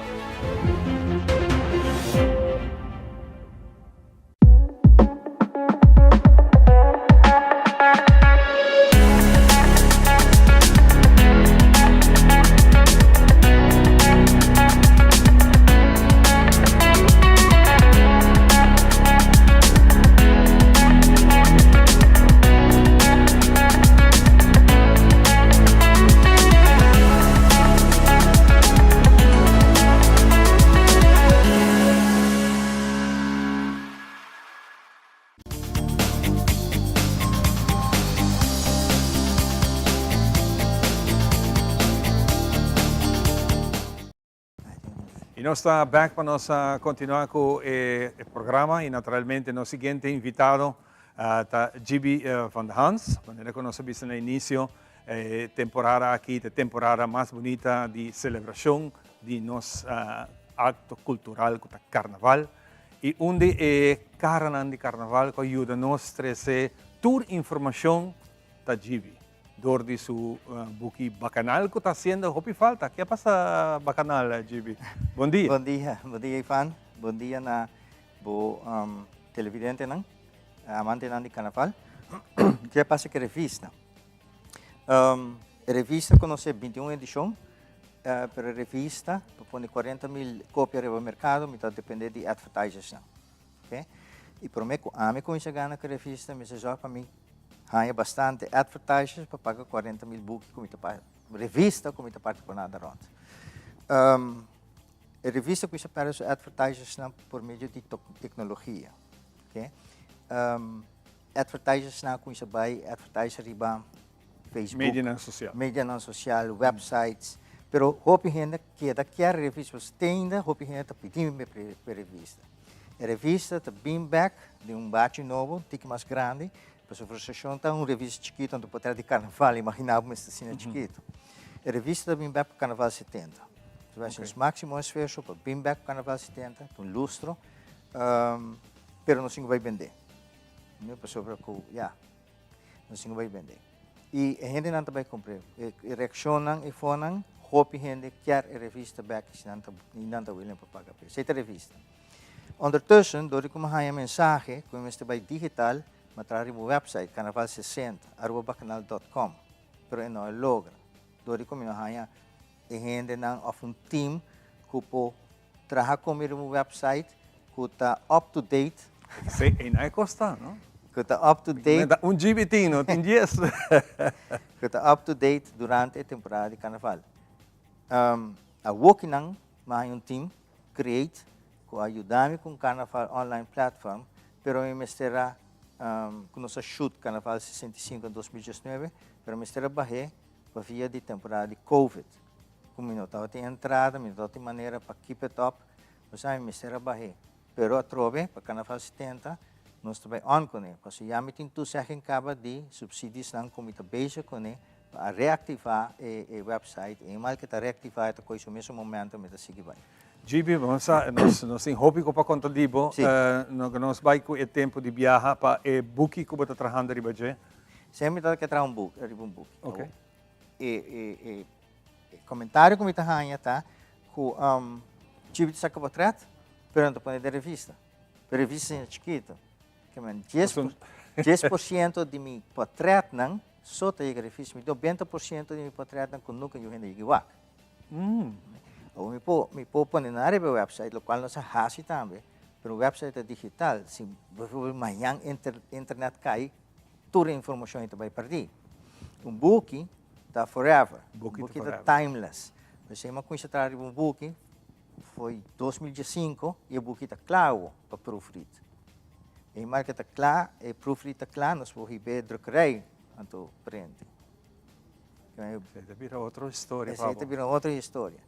E nós estamos back para nós continuar com o programa e naturalmente nosso seguinte invitado está GB van der Hans, maneira que nós vimos no início temporada aqui, a temporada mais bonita de celebração de nosso acto cultural que é o Carnaval. E onde é Carnaval de Carnaval que ajuda nós a trazer toda a informação da GB. Door de su buki Bacanal que está haciendo hopi falta. ¿Qué pasa Bacanal, GB? Bom dia. Bom dia, Ivan. Bom dia na bo televidente nang amante nang di carnaval. Que passa que revista. Revista conosce 21 edição, per revista propone 40.000 cópias no mercado, metà depende di advertisers. Okay? E por me ame com isso gana que revista, me se para mim há bastante advertisers para pagar 40.000 books como revista como parte por nada rond. A revista que para os advertisers por meio de tecnologia, okay? Advertisers com isso vai advertiser riba Facebook, mídia não social, websites, pero hope gente que daqui a revista tenda, hope gente pedindo para revista. A revista está bem back de bate novo, tique mais grande. Para a associação está revista chiquita, onde pode de carnaval, imaginávamos esta cena chiquita. A revista está bem back para o carnaval 70. Então, okay. O máximo esforço para bem back para o carnaval 70, lustro, pero não se vai vender. Não é sobre o não se vai vender. E a gente não vai comprar. Reaccionam e fonam, hope a gente quer a revista back, e não está willing para pagar. Essa é a revista. Ondertussen, door ik een mensagem, como este bij digital, matrari mo website, carnaval60@bacanal.com. Pero não é logra. Dori ko minahaya ihende ng of um team kupo traha ko mo website kuta up to date. Sei, e não é custa, não? Kuta up to date. GBT, não tem dias. Kuta up to date durante a temporada de carnaval. A working ng mahayong team create ko ayudami com carnaval online platform, pero may mestera kuno sa shoot carnaval 65 em 2019, pero mestera bahe pa via de temporada de COVID. Kung minutaw ti entrada, minutaw ti maneira para keep it up, masay mestera bahe. Pero a trove, pa carnaval 70, nós também on com ele, porque já me tem tu second caba de subsídios ng comita base com ele para reativar o website, e mal que está reativar esta coisa no mesmo momento, me dá seguir bem. GB, nós em hobby ko pa conta libo, nós vai com o tempo de viajar para e booking ko ba ta trabajando riba je? Sempre tá que trazer um book. Ok. E comentário que me tá hanya tá, que GB sa ka portrait, pero não pode de revista. Pero revista é chiquita. Que man 10% de mi portrait não só tá a revista, 90% de mi portrait não nunca eu rende igual. O me pôr na área do website, o qual nós hasi também, pero o website é digital, se amanhã internet cai, toda a informação vai perder. Booking está forever, booking está timeless. Você uma coisa atrás de booking foi 2005 e o booking está claro para proofread. E mais que está claro, e proofread está claro, nós vamos receber druckerei anto prende. Essa vira outra história. Essa vira outra história.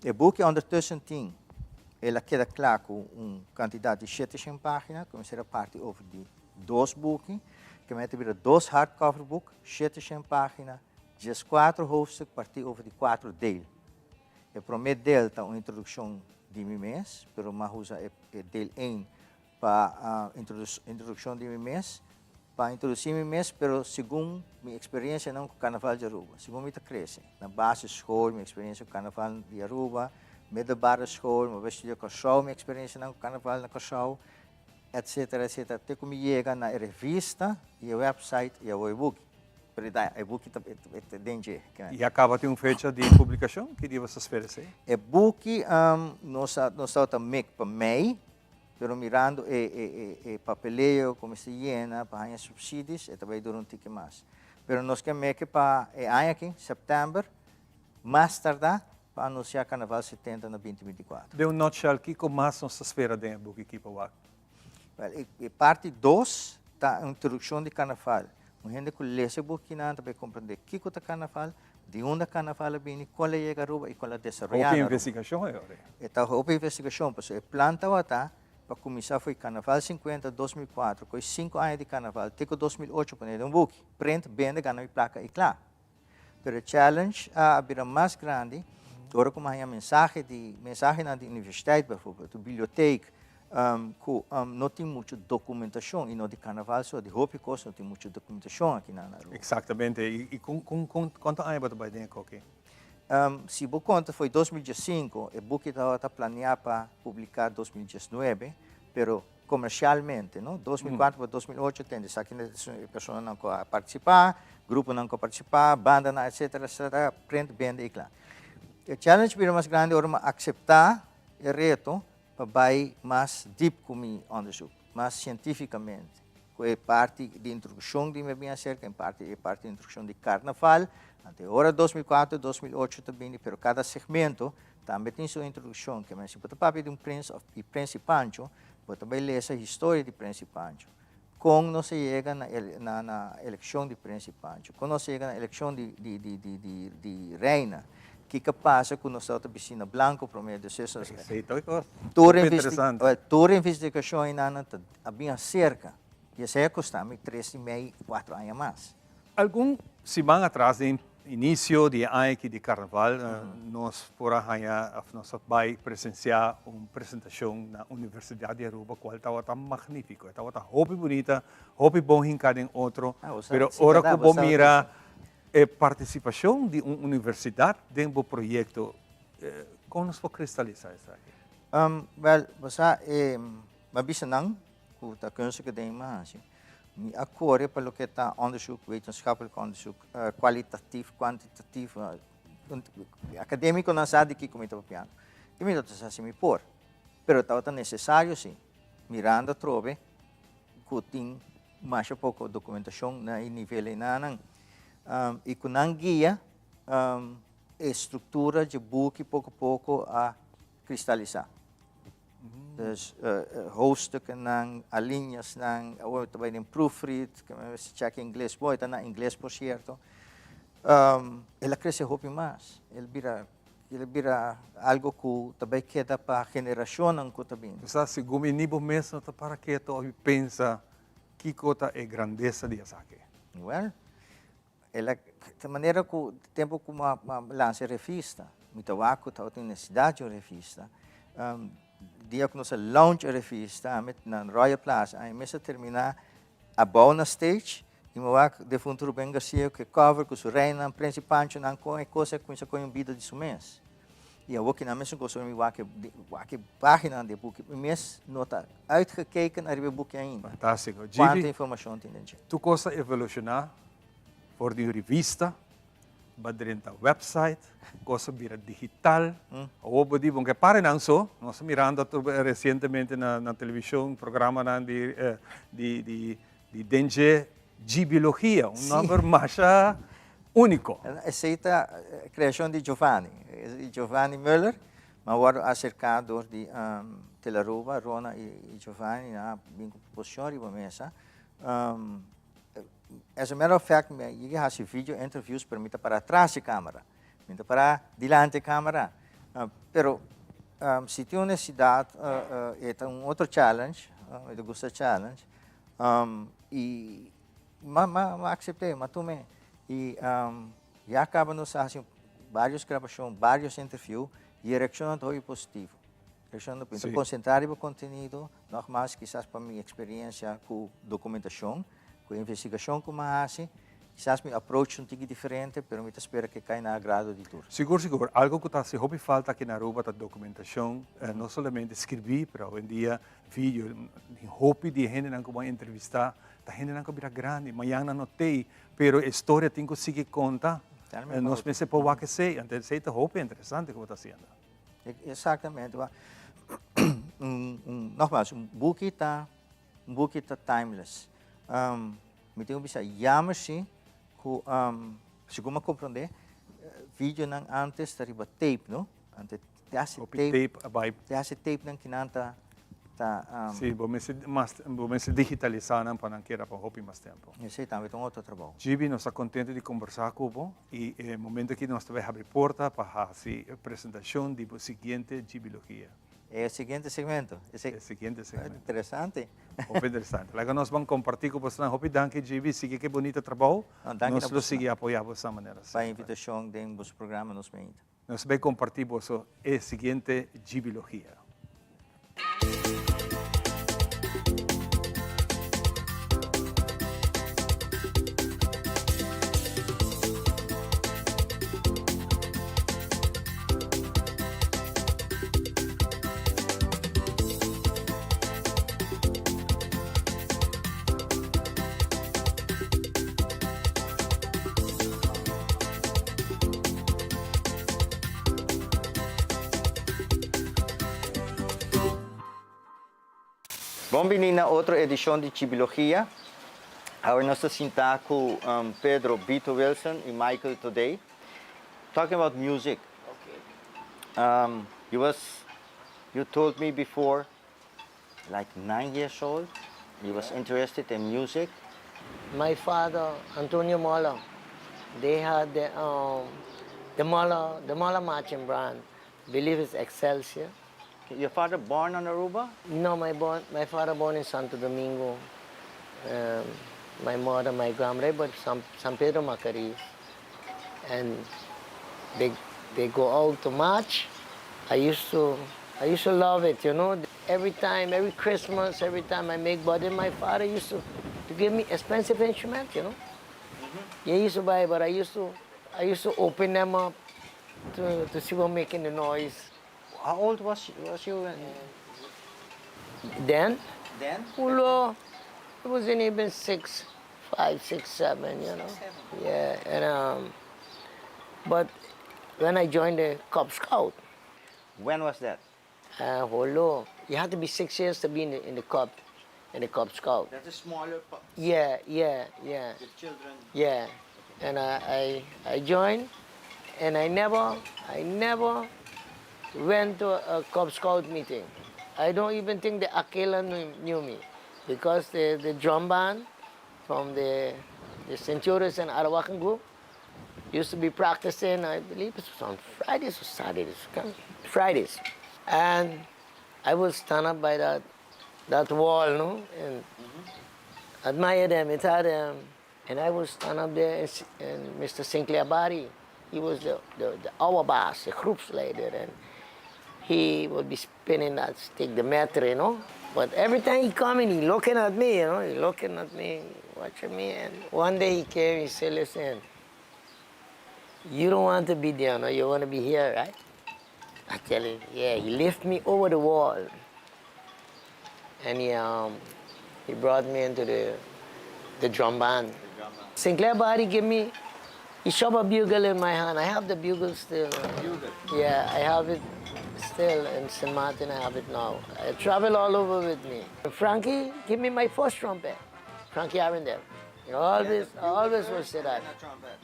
O boek ondertussen tem, ela queda claro com quantidade de 700 páginas, começar a parte over de 2 boeken, que vai ter 2 hardcover book, 700 páginas, 4 hoofdstuk, partir over de 4 deel. O primeiro deel está uma introdução de mim mês, pero mais usa deel 1 para introdução de mim mês, para introduzir mim mês, pero segundo minha experiência não com o Carnaval de Aruba, segundo me cresce, na base escola, minha experiência com o Carnaval de Aruba, middelbare escola, meu vestido com show, minha experiência não com o Carnaval na show, etc, etc. Até que me chega na revista e o website e o e-book. Pero o e-book é dentro. E acaba de fecha de publicação que dia vocês oferecem? E-book nós também para May. Pero mirando o papeleio como se llena para ganhar subsídios, também dura tique mais. Pero nós queremos que para ano aqui, setembro, mais tardar, para anunciar Carnaval 70 na 2024. De nutshell, que como mais nós espera dentro do book aqui para o parte 2 está a introdução de Carnaval. A gente que lê esse book também compreender o que é o Carnaval, de onde o Carnaval vem, qual é a Aruba e qual é a desenvolvimento. Open investigação é agora. Está open investigação, porque a planta está para começar foi Carnaval 50, 2004, com 5 anos de Carnaval, até 2008, para um book, print, vende, ganha e placa e claro. Pero o challenge a vir mais grande, agora como a mensagem na universidade, por exemplo, da biblioteca, não tem muita documentação, e não de Carnaval, só de roupa e coisa, não tem muita documentação aqui na Aruba. Exatamente, e quanto anos você vai ter aqui? Se você conta, foi 2005, o book estava planeado para publicar 2019, mas comercialmente, não? 2004 para 2008, tem aqui a pessoa não pode participar, grupo não pode participar, banda, etc, etc, print, vende e claro. O challenge é mais grande é aceitar o reto para ir mais deep com o onderzoek, mais cientificamente. É parte de introdução de minha cerca, é parte de introdução de Carnaval, até agora 2004, 2008 também, pero cada segmento também tem sua introdução, que se você papel de Príncipe Pancho, você também lê essa história de Príncipe Pancho. Quando não se chega na eleição de Príncipe Pancho, quando não se chega na eleição de Reina, o que passa com nossa outra piscina branca, por meio de suas... Toda a investigação ainda havia cerca, e essa é costuma 3,5, 4 anos mais. Algum semana atrás, no início de ano aqui de Carnaval, nós fomos vai presenciar uma apresentação na Universidade de Aruba, qual estava magnífico, estava muito bonita, muito bom em cada outro, mas agora que vou mirar a participação de uma universidade dentro do projeto, como nós podemos cristalizar isso aqui? Well, basta mabisa nang kuta kunsa ka din mahasi. Mi akkoord per lo che sta onderzoek, wetenschappelijk onderzoek, kwalitatief, kwantitatief, academico non sa di chi come sta piano. Io mi do sa mi por, però è necessario sì, mirando trove, cutin, mais pouco documentação na nível nanang, e com a guia, estrutura de book pouco a pouco a cristalizar. Dus hoofdstukken nang, alinhas nang, também em proofread, que se check inglês, boy, está na inglês por certo. Ela cresce hopi mais. Ele vira algo que também queda para a geração nang que também. Sa si guminibo mesmo ta para que to pensa que cota é grandeza de Asake. Well, ela de maneira que o tempo que lança revista, me tawaco tá outra necessidade de revista. Dia que nós launch a revista, na Royal Plaza, aí mesmo terminar a boa na stage, e me vai de fundo Rubén Garcia que cover com o reina principal, não com coisa com isso com um vida de sumês. E eu que na mesma coisa me vai que página de book, mês nota uitgekeken naar de boek ainda. Fantástico. Quanta informação tem dentro? Tu cosa evolucionar por de revista, badrenta website, cosa vira digital. O bodi bom que pare não só, nós mirando recentemente na televisão programa de Dengue Gibiologia, nome mais único. Aceita a criação de Giovanni Müller, mas agora acercado de Telaruba, Rona e Giovanni, na posição de mesa. As a matter of fact, eu faço vídeo interviews para trás da câmera, para diante da câmera. Pero se tem necessidade, é outro challenge, eu gosto de challenge, e acceptei, mas tomei. E já acabamos fazendo várias gravações, vários interviews, e a reação foi positiva. Então, concentrar no conteúdo, nogmaals, quizás para minha experiência com documentação, com investigação que eu faço, quizás meu approach um pouco diferente, mas eu espero que caia na agrado de todos. Seguro. Algo que se hobby falta aqui na Aruba da documentação, não somente escrever, mas hoje em dia vídeo, hobby de gente não como entrevistar, a gente não vira grande, mas já não notei, mas a história tem que seguir conta. Nós pensamos por que sei, então sei que hobby é interessante que você está fazendo. Exatamente. Nogmaals, boek está timeless. Me tenho bisa jammer sim que se como compreender vídeo não antes tariba tape, não? Antes tape não que não tá sim, vamos se digitalizar para não querer para hobby mais tempo. Isso também é outro trabalho. Gibi, nós estamos contentes de conversar com você e no momento que nós vamos abrir porta para fazer a apresentação do seguinte Gibiologia. É o seguinte segmento. Interessante. Muito interessante. Lá nós vamos compartilhar com você. Hope danke, Gibi. Siga que bonito trabalho. Nós vamos seguir apoiando dessa maneira. Para a invitação do programa nos meios. Nós vamos compartilhar com você a seguinte Gibiologia. Bem-vindo a outra edição de Gibiologia. Agora nós estamos sentados com Pedro Bito Wilson e Michael today, talking about music. You told me before, like 9 years old, you was interested in music. My father, Antonio Mola, they had the Mola marching band. I believe it's Excelsior. Your father born on Aruba? No, my father born in Santo Domingo. My mother, my grandmother, but San Pedro Macorís. And they go out to march. I used to love it, you know. Every Christmas, every time I make birthday, my father used to give me expensive instruments, you know. He used to buy, but I used to open them up to see what making the noise. How old was you? Then? Then? Ulo, I wasn't even 6, 5, 6, 7, you know. Yeah, and but when I joined the Cub Scout. When was that? Hello. You have to be 6 years to be in the Cub Scout. That's a smaller Yeah. with children. Yeah, and I joined, and I never went to a Cub Scout meeting. I don't even think the Akela knew me, because the drum band from the Centurions and Arawakan group used to be practicing, I believe it was on Fridays or Saturdays, Fridays. And I would stand up by that wall, no, and admire them, and I would stand up there, and Mr. Sinclair Barry, he was our boss, the group's leader, and he would be spinning that stick, the metre, you know. But every time he come in, he looking at me, you know, he looking at me, watching me, and one day he came, he said, listen, you don't want to be there, no, you want to be here, right? I tell him, yeah, he lifted me over the wall, and he brought me into the drum band. Sinclair Barry he shoved a bugle in my hand. I have the bugle still. Bugle? Yeah, I have it still in St. Martin, I have it now. I travel all over with me. Frankie gave me my first trumpet. Frankie Arundel. He always would say that.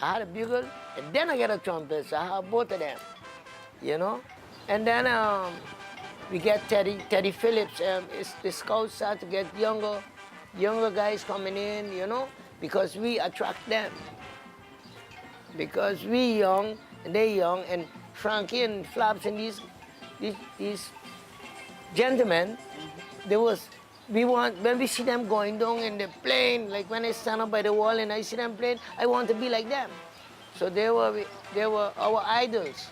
I had a bugle, and then I got a trumpet, so I have both of them, you know? And then we get Teddy Phillips. The scouts start to get younger guys coming in, you know, because we attract them. Because we young, and they young, and Frankie and Flaps and these gentlemen, when we see them going down in the plane, like when I stand up by the wall and I see them playing, I want to be like them. So they were our idols.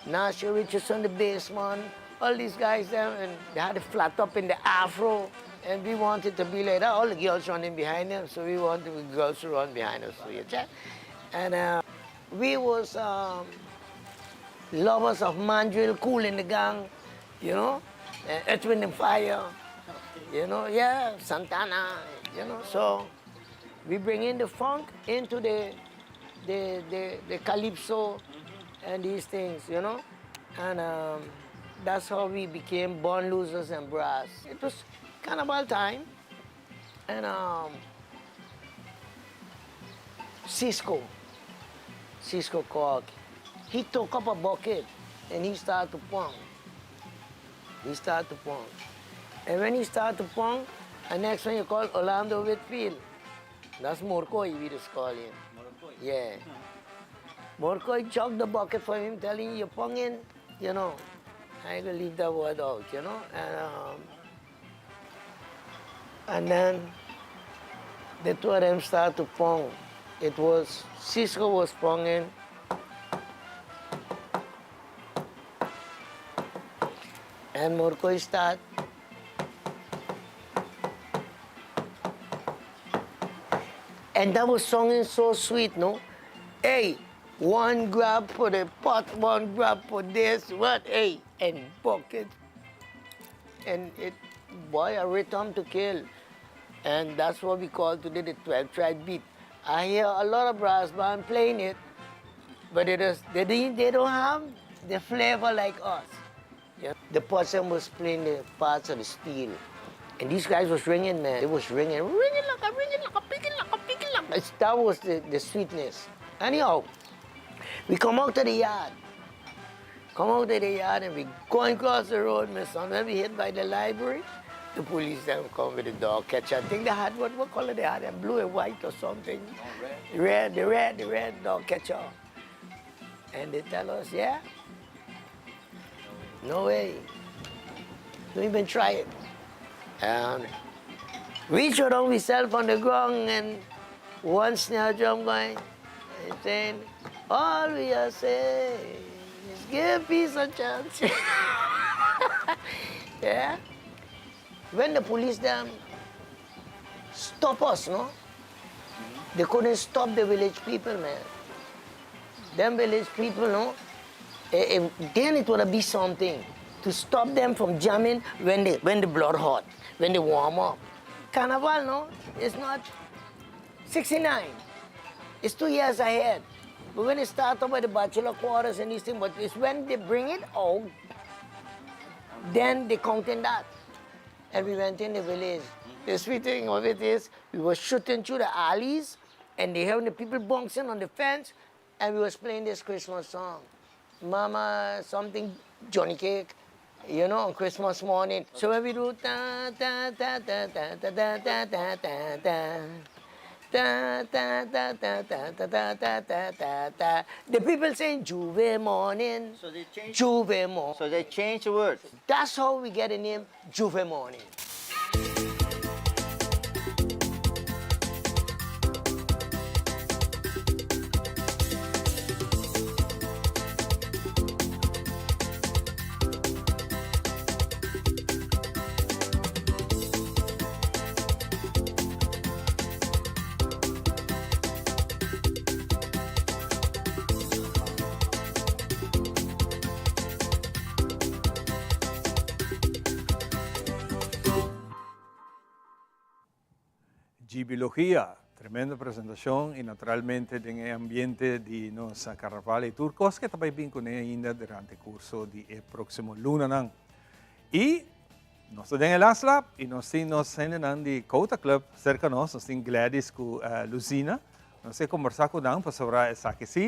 Nasha Richardson, the bassman, all these guys there, and they had a flat top in the afro, and we wanted to be like that. All the girls running behind them, so we wanted the girls to run behind us. So and we was lovers of mandrill, Cool in the Gang, you know, and Earth, Wind and Fire, you know, yeah, Santana, you know. So we bring in the funk into the calypso and these things, you know, and that's how we became Born Losers and Brass. It was Carnival time, and Cisco Cork, he took up a bucket and he started to pong. And when he started to pong, the next one you call Orlando Whitfield. That's Morcoy, we just call him. Yeah. Morcoy chugged the bucket for him, telling him, you're ponging, you know. I will leave that word out, you know. And then the two of them started to pong. It was, Cisco was ponging. And Morcoy started. And that was singing so sweet, no? Hey, one grab for the pot, one grab for this, what? Hey, and bucket. And it, boy, a rhythm to kill. And that's what we call today the 12-tribe beat. I hear a lot of brass band playing it, but they don't have the flavor like us. Yeah. The person was playing the parts of the steel. And these guys was ringing, man. It was ringing like a picking like a. That was the sweetness. Anyhow, we come out to the yard. And we going across the road, my son. When we hit by the library, the police then come with the dog catcher. I think they had, what color they had? Blue and white or something. Oh, red. The red dog catcher. And they tell us, yeah, no way. Don't even try it. And we showed on ourselves on the ground, and one snare drum going, and saying, all we are saying is give peace a chance. Yeah? When the police them stop us, no? They couldn't stop the village people, man. Them village people, no? Then it would be something to stop them from jamming when the blood hot, when they warm up. Carnival, no? It's not 69. It's 2 years ahead. We're going to start off with the bachelor quarters and these things, but it's when they bring it out, then they count in that. And we went in the village. The sweet thing of it is, we were shooting through the alleys, and they having the people bouncing on the fence, and we was playing this Christmas song. Mama, something, Johnny Cake, you know, on Christmas morning. So when we do da da da da da da da da da da da. Da, da, da, da, da, da, da, da, da, da. The people saying Juve morning. So they change Juve morning. So they change the words. That's how we get the name Juve morning. Gibiología, tremenda presentação e naturalmente tem o ambiente de nossa carnaval e turcos que também vem com ainda durante o curso de próximo luna não. E nós temos o Last Lap e nós temos de Kota Club cerca de nós temos Gladys com Lucina. Nós temos conversar com ela sobre essa questão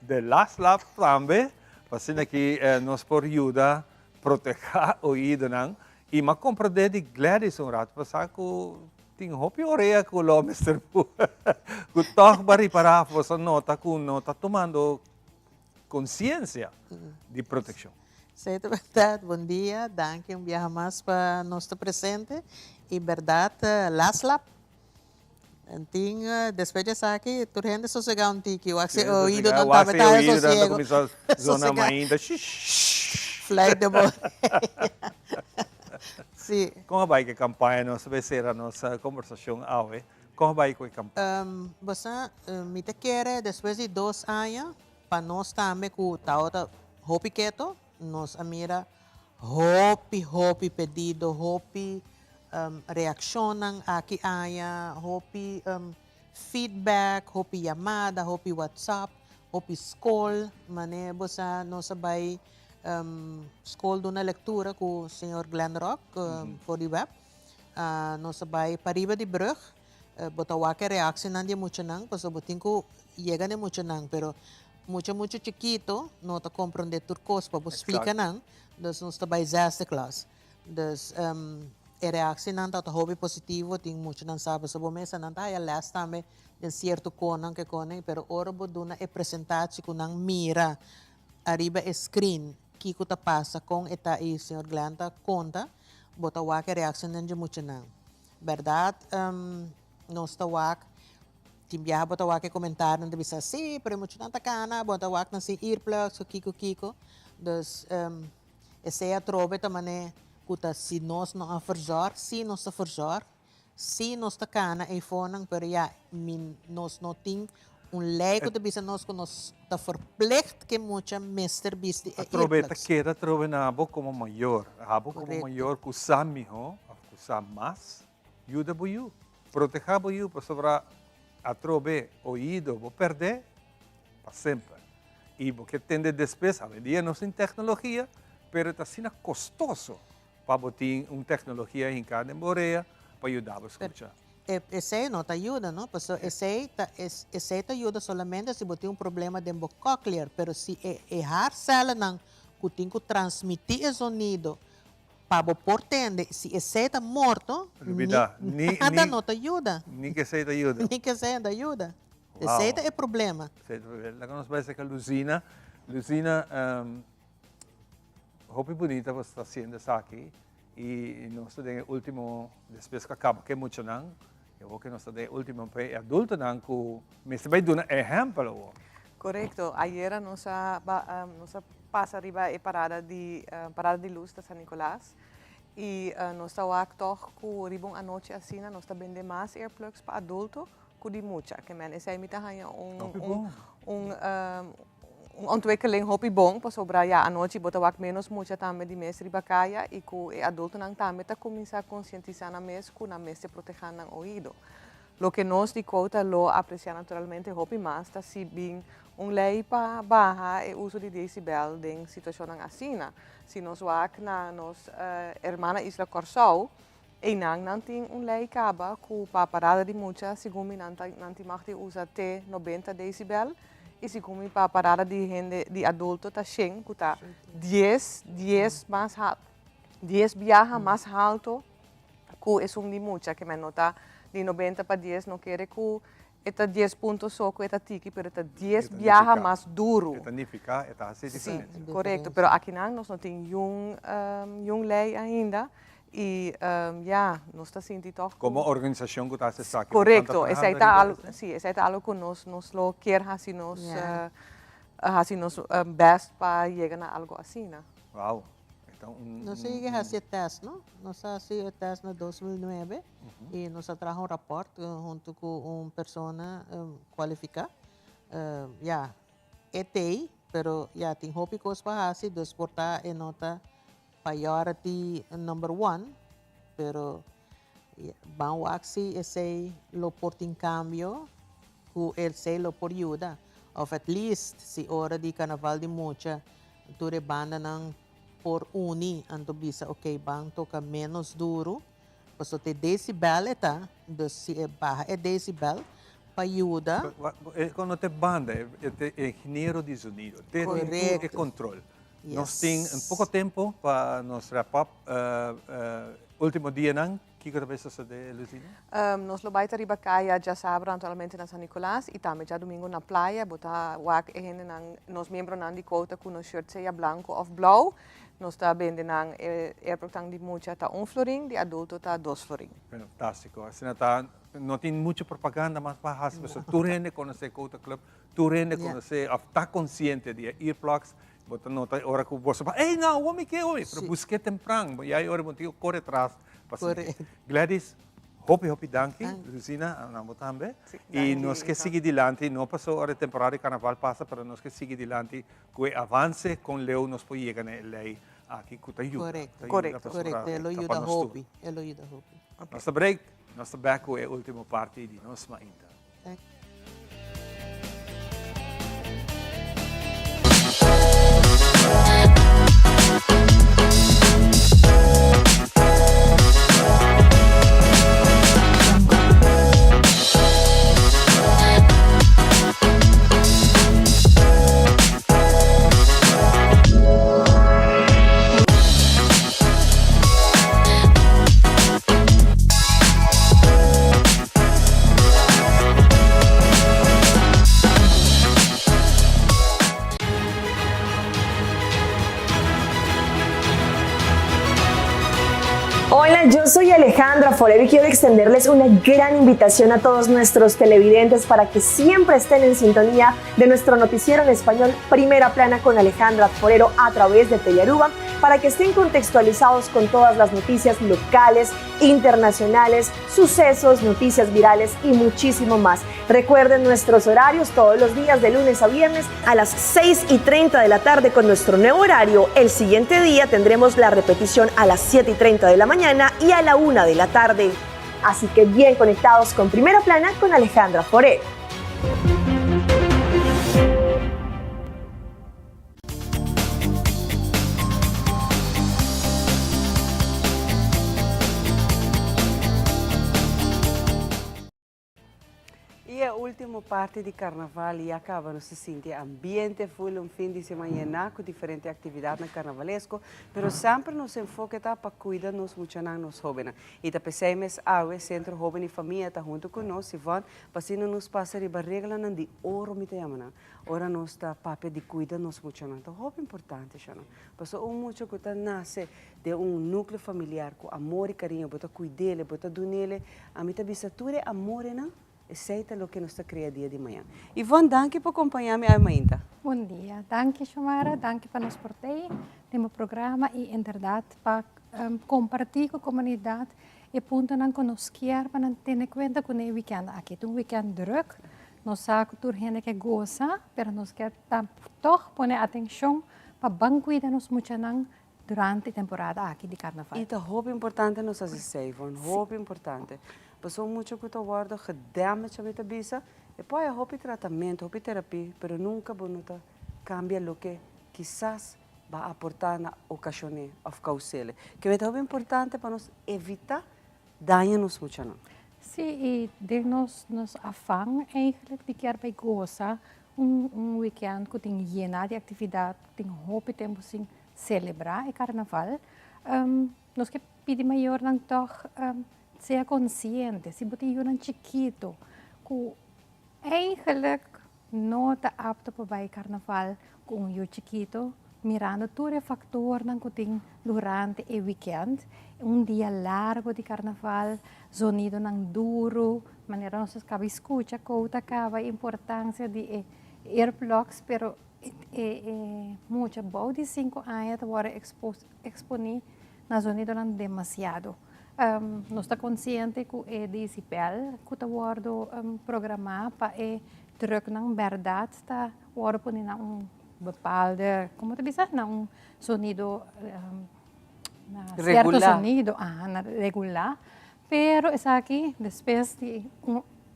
de Last Lap também, para que nós por ajuda proteger o ouvido não. E mas compreender de Gladys rato para que ting hopi orea ko lo Mr. Pu. Kutok bari para você nota que não está tomando consciência de proteção. Certo, verdade. Bom dia. Danke um dia mais para nosso presente. E verdade, Last Lap. Então, depois de aqui, tu rende sossegar um tiki. O ouvido não está metade sossego. Zona mainda. Flight de boa. Sim. Como vai que a campanha nossa vai ser a nossa conversação hoje? Como vai que a campanha? Você me quer depois de 2 anos para nós também com o hopi quieto, nós mira hopi pedido, hopi reaccionam aqui aya, hopi feedback, hopi chamada, hopi WhatsApp, hopi school, mané você nós vai school de uma leitura com o Sr. Glenn Rock for the web. Nós vai para riba de brug, botar a reação não de muito não, porque eu tenho que chegar de muito não, pero muito chiquito, não está compreender turcos para explicar não, então nós vai zesde classe. Então a reação não está hobby positivo, tem muito não sabe sobre o mês não está a last também de certo conan que conan, pero ora bo duna é apresentação com não mira arriba screen que está passa com eta e Sr. Glanta conta bota wa que reação de muito não verdade nós está wa timbia bota wa que comentário de bisa sim pero muito não tá cana bota wa que se earplugs o kiko dus esse a trobe também kuta se nós não a verzorg se nós a verzorg se nós tá cana e fonang pero ja nós não tem leigo de bisa nós que nós está verplicht que muita mister bis de Aproveita que trove na abo como maior, abo como maior que sami ho, que sam mas, ajuda boiu, proteger boiu para sobra atrove ouído, vou perder para sempre. E porque tem de despesa, hoje em dia não tem tecnologia, pero está sendo custoso para botar uma tecnologia em cada moreia para ajudar a escutar. Esse não te ajuda, não? Porque esse te ajuda somente se você tem problema de coclear, mas se errar célula não, que tem que transmitir o sonido para portende, se esse está morto, nada não te ajuda. Nem que esse te ajuda. Nem que esse te ajuda. Esse é o problema. Lá que nós vai ser com a Lucina, roupa bonita você está sendo aqui e nós temos o último, depois que acaba, que muito não. Eu vou que nós temos o último para adulto não, que me vai dar exemplo. Correcto. Ayer nos passa arriba a parada de luz de San Nicolás e nós estamos com ribong anoche assim, nós estamos vendendo mais earplugs para adulto que de mucha, que man, essa imita ontwikkeling hopi bong, pa sobra ya anoche bota wak menos mucha tambe di mes riba kaya e ku e adulto nang tambe ta comienza a concientizar na mes ku na mes se protejan ng oído. Lo que nos di quota lo aprecia naturalmente hopi mas ta si bing lei pa baja e uso di decibel ding situación ng asina. Si nos wak na nos hermana Isla Corsao, e nang nanting lei kaba ku pa parada di mucha sigumi nanti magti usa te 90 decibel e sigumi pa parada di gente di adulto ta sheng ku ta 10 más 10 viaja más alto ku es di mucha que me nota di 90 pa 10 no quiere ku eta 10 puntos soco eta tiki pero eta 10 viaja más duro. Eta nifica, eta hace diferença. Sí, correcto, pero aqui nós não tem lei ainda. E nós está sentindo toch. Como organização que está se saque. Correcto, essa é algo, sim, essa é algo que nós lo quer assim nos best para chegar a algo assim, né? Uau. Então, nós chegamos a fazer teste, não? Nós fizemos o teste em 2009 e nós trabalhamos rapport junto com uma pessoa qualificada. ETI, pero tem hopi coisas para fazer, dos portar e nota priority number 1, pero vamos a esse lo porta em cambio, que ele sei lo por ajuda, of at least se hora de carnaval de mucha, tu rebanda não por uni, anto bisa ok, bang toca menos duro, paso te decibel eta, dus se barra é decibel, para ajuda. Quando te banda, é engenheiro de sonido, tem controle. Yes. Nós temos pouco tempo para nos wrap-up. Último dia, não? Que cabeça você de Lucina? Nós lo baita riba kaya já sábado atualmente na San Nicolás e também já domingo na praia, bota wak ehene nang nos membro nang di quota com nos shirt seja blanco of blauw. Nós tá bende nang airport di mucha tá florin, di adulto tá 2 florin. Fantástico. Assim tá, não tem muita propaganda, mas para as pessoas tu rende conhecer Quota Club, tu rende conhecer, tá consciente de earplugs. Bota nota hora que você fala, ei não, homem que homem, pero busque temprano, e aí hora você corre atrás. Gladys, hopi danke, Lucina, namo também. E nós que seguir adiante, não passou hora temporária carnaval passa, para nós que seguir adiante, que avance com Leo nós pode chegar na lei aqui com a ajuda. Correto. Ele ajuda hopi, Nossa break, nossa back é a última parte de nossa mainta. Hola, yo soy Alejandra Forero y quiero extenderles una gran invitación a todos nuestros televidentes para que siempre estén en sintonía de nuestro noticiero en español Primera Plana con Alejandra Forero a través de Telearuba, para que estén contextualizados con todas las noticias locales, internacionales, sucesos, noticias virales y muchísimo más. Recuerden nuestros horarios todos los días de lunes a viernes a las 6:30 de la tarde con nuestro nuevo horario. El siguiente día tendremos la repetición a las 7:30 de la mañana y a la 1 de la tarde. Así que bien conectados con Primera Plana con Alejandra Forero. E a última parte de carnaval e acaba se sentir ambiente full fim de semana com diferentes atividades no carnavalesco, pero sempre nos enfoque para cuidar nos muito nos jovens. E da PCMS AUE, Centro Jovem e Família, está junto conosco, Ivan, para nos passar a regra de ouro me tema. Ora nós está papel de cuidar nos muito então é importante, chama. Passou muito que tá nasce de núcleo familiar com amor e carinho, bota cuidar, bota donele, a mim tá bisatura amor, né? Aceita o que nós está criando dia de manhã. Ivan, danke por acompanhar-me ainda. Bom dia, danke Xiomara, danke para nos portar no programa e, em verdade, para compartilhar com a comunidade e ponto não que nos quer para ter em conta que o weekend aqui é weekend druk. nós saco tur gente que goza, pero nós quer toch poner atenção para bem cuidar nos muchanang durante a temporada aqui de carnaval. E é muito importante nós fazer muito importante. Passou muito que eu guardo gedame que me tabisa, e depois é muito tratamento, muito terapia, pero nunca bonita cambia o que quizás vai aportar na ocasião ou causele. Que é muito importante para nós evitar dano nos muchanang. Sim, e de nos afang eigenlijk de quer para gozar weekend que tem llena de atividade, tem hope tempo sim celebrar o carnaval. Nós que pedimos maior não toch ser consciente, se botar um chiquito, que eigenlijk não está apto para o carnaval com o chiquito, mirando todo o factor que tem durante o weekend, dia largo de carnaval, sonido não duro, maneira nós acaba escuta, conta acaba a importância de earplugs, pero muito bom de 5 anos agora exponer na sonido não demasiado. Nós está consciente que é decibel, que está guardo programar para druk não verdade está guardo por bepaalde, como te dizer, um sonido, certo sonido, regular, pero essa aqui, depois de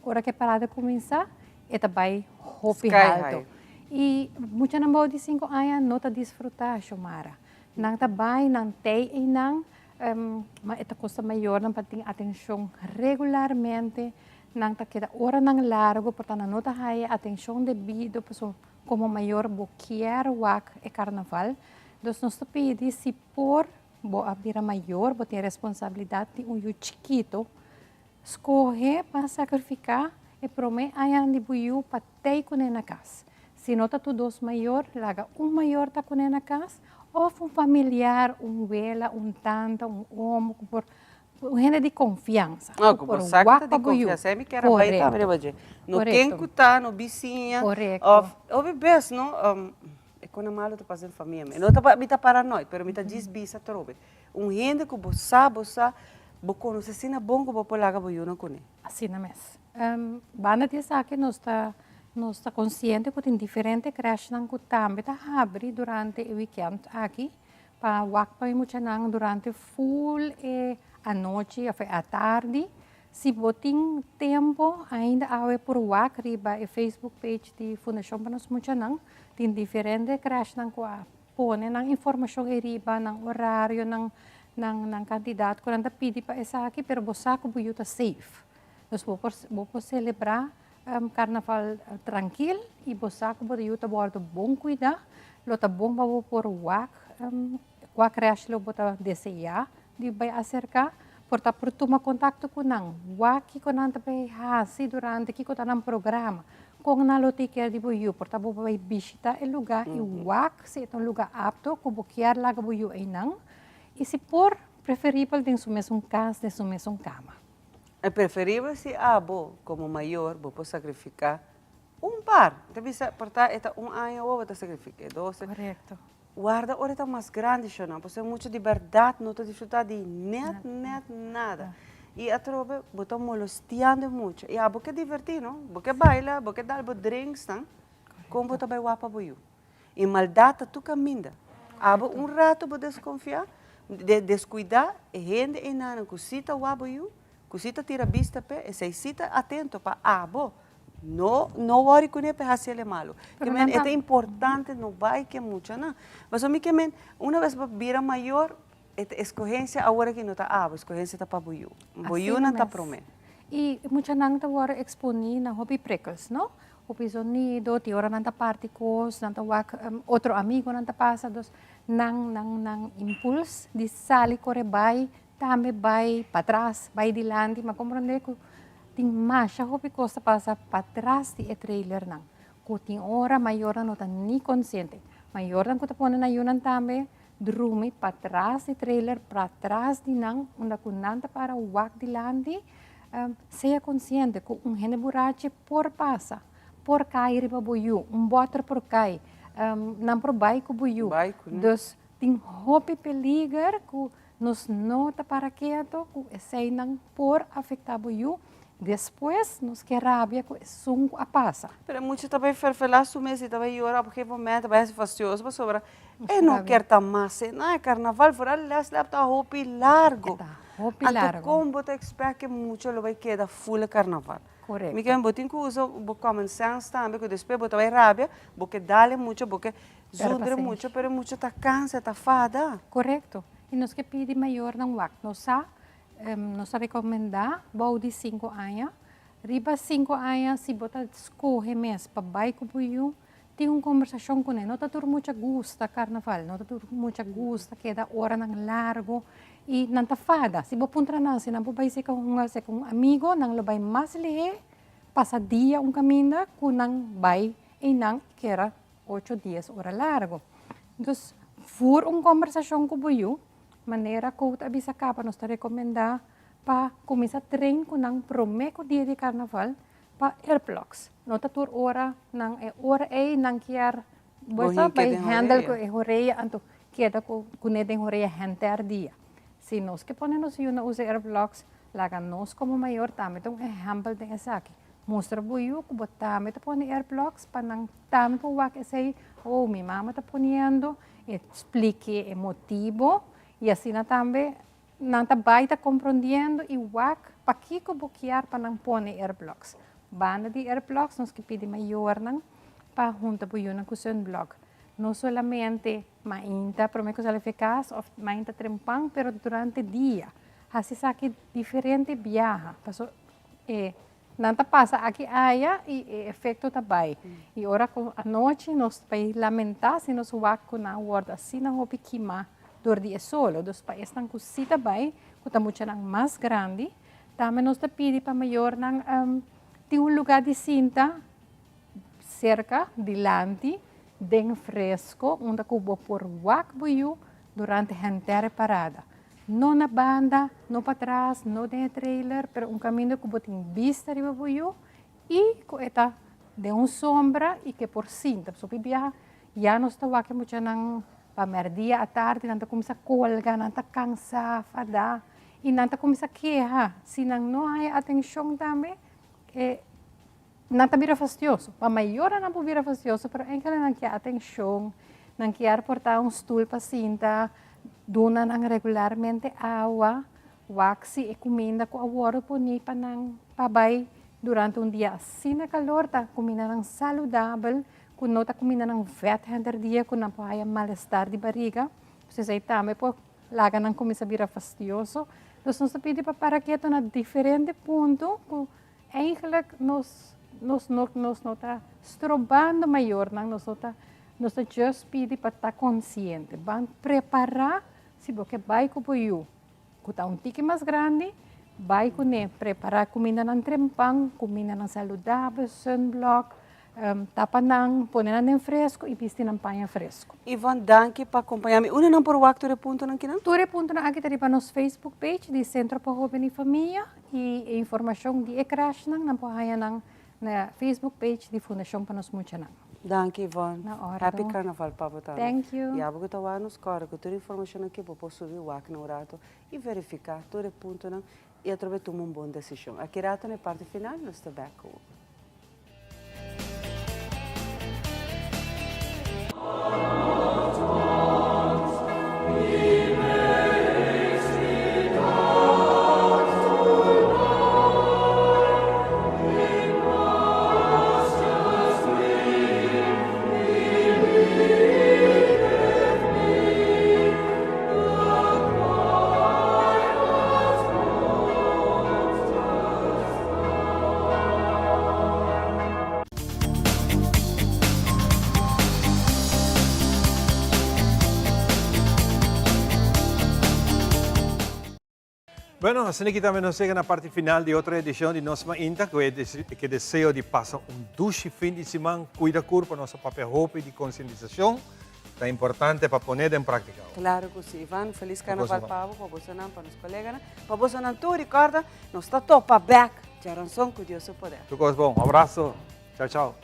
hora que a parada começar, é também hopi alto. E muita não pode 5 anos não está desfrutar, Xiomara. Não também, não tem e não, mas é coisa maior, não para ter atenção regularmente, não está queda hora não largo, portanto não está aí atenção devido, como maior boquear wak e carnaval. Então, nós pedimos se por a vira maior, ter responsabilidade de chiquito, escolher para sacrificar e prometer ayan de buiu para ter com na casa. Se não está tudo maior, laga maior está com na casa, ou familiar, vela, tanta, homem, por gente de confiança. Por saco de confiança. É me quer aproveitar, no quem que está, no vizinha. Correto. O bebês, não? É quando malo está fazendo família. Não está me tá paranoico, pero me tá desbisa trobe. Gente que bossa, não sei se é bom que vou laga boiu não conhe. Assim mesmo. Bana de saque nós está consciente que tem diferentes creches que também está abre durante o weekend aqui para wak para muchanang durante full a noite, a tarde. Se botem tempo, ainda há por wak riba e Facebook page de Fundação Panos Muchanang, tem diferentes creches que põe na informação riba, no horário, na candidato, que anda pede para essa aqui, pero você que está safe. Nós vamos celebrar carnaval tranquilo e você que está bordo bom cuidar, lo tá bom para por wak, a creche lo bota desejar de vai acercar, portanto por tomar contato com nang, wak que nang também hasi durante que está no programa, com na lote que de buiu, portanto vai visitar o lugar e wak se é um lugar apto, que boquear lá buiu aí nang, e se por preferível tem su mesmo casa, tem su mesmo cama. É preferível se como maior, vou sacrificar par. Deve ser, portanto, ano ou vou sacrificar, 12. Correto. Guarda, agora está mais grande, não, porque é muito de verdade, não está desfrutando de nada. E a tropa, botou molestando muito. E porque é divertido, não? Porque baila, porque dá drinks, não? Como botou bem guapa boiu. E maldade, tu caminha. Rato, vou desconfiar, descuidar, e gente e nana, cosita guaboiu, cosita tira vista, e se cita atento para não worry com ele para ser malo. É importante, não vai que muito, não. Mas o que uma vez vira maior, escorrência agora que não está escorrência está para buiu. Buiu não está promete. E muita não está agora exponer na hobby prickles, não? Hobby sonido, ti ora não está particos, não está outro amigo não está passados, não impulso de sair correr vai, também vai para trás, vai dilante, mas compreender que tem mais hobby costa passa para trás de trailer não. Que tem hora maior não está nem consciente, maior não que está pondo na yunan também drumi para trás de trailer, para trás de não, onde que não está para o wak dilante, seja consciente que gente burache por passa, por cair riba buiu, botar por cai, não por baixo buiu. Então tem hobby peligro que nos nota para quieto, que sei não por afetar buiu. Depois, nos que rabia com sunco a passa. Pero muito também ferfelar o mês e também chorar porque o momento também é fastidioso, mas sobra. Eu não quero estar mais, não é carnaval, fora lá está roupa largo. Roupa largo. Como você espera que muito lo vai quedar full carnaval. Correto. Me quero botar que usa o common sense também, que depois você vai rabia, porque dá-lhe muito, porque zundre muito, pero muito está cansa, está fada. Correto. E nós que pedimos maior não wak, nós recomendar bom de 5 anos. Riba 5 anos, se você escolhe mesmo para baixo com o tem uma conversação com ele. Não está tudo muito gosta carnaval, não está tudo muito gosta que da hora não largo e não está fada. Se você punta na se não vai ser com um amigo, não vai mais ler, passa dia caminho com não vai e não quer 8 dias hora largo. Então, for uma conversação com o maneira que eu avisa capa nós está recomendar para começar a treinar com não prometo dia de carnaval para airplugs. Não está tur hora não quer bolsa vai handle com a horeia anto queda com a horeia hanter dia. Se nós que ponemos uma usa airplugs laga nós como maior também então exemplo de essa aqui. Mostra buio que botamos tá pone airplugs para não também para wak sei minha mama está ponendo explique o motivo e assim também não está baita compreendendo e wak para que boquear para não pôr airplugs. Banda de airplugs nós que pedimos maior não para juntar por uma cushion block. Não somente mainta para que seja eficaz ou mainta trempang, pero durante dia. Assim aqui diferente viaja. Paso não passa aqui aia e efeito também. E ora à noite nós vai lamentar se nós wak com a word assim não hopi queimar dor dia solo. Dos países não cosita bem, que está muito mais grande. Também nós te pedi para maior não tem lugar de cinta cerca, delante, bem fresco, onde cubo por wak buio durante a inteira parada. Não na banda, não para trás, não de trailer, pero caminho que tem vista de buio e que está de sombra e que por cinta. So viaja, já não está wak muito nang pamerdia à tarde, não está começa a colga, não está cansada, e não está começa a quejar. Se não há atenção também, não está vira fastidioso. Para maior não pode vira fastidioso, pero em que não quer atenção, não quer portar stool para cinta, dona não regularmente água, waxi e comida com a hora poni para não pabai durante dia. Assim na calor tá comida não saudável, com não tá comida não vet under dia, com não pode mal-estar de barriga. Vocês aí também por laga não começa a virar fastidioso. Nós nos pedi para que na diferente ponto, eigenlijk nós está estrobando maior, nós está just pedi para estar consciente, van preparar se você vai com o que está tique mais grande, vai com preparar comida não trempang, comida não saudável, sunblock, tapa não, pôr não fresco e vestir não panha fresco. Ivan, danke para acompanhar-me. Una não por wak ture ponto não que não? Ture ponto não aqui está para nosso Facebook page de Centro para Jovem e Família e informação de e-crash não por aí na Facebook page de Fundação para nos muito não. Danke, Ivan. Happy Carnaval para você. Thank you. E a boca está nos cora, que toda informação aqui para subir o wak no rato e verificar todo ponto não e através de uma boa decisão. Aqui rato na parte final nós está back. Bueno, assim que também nos chega na parte final de outra edição de Nos Mainta, que desejo de passar duche fim de semana, cuida corpo, nosso papel roupa de conscientização, é importante para pôr em prática. Claro que sim, Ivan, feliz carnaval para você não, para os colegas, para você não, tu recorda, nós está topa back, de ranção com Deus o poder. Tudo bom, um abraço, tchau, tchau.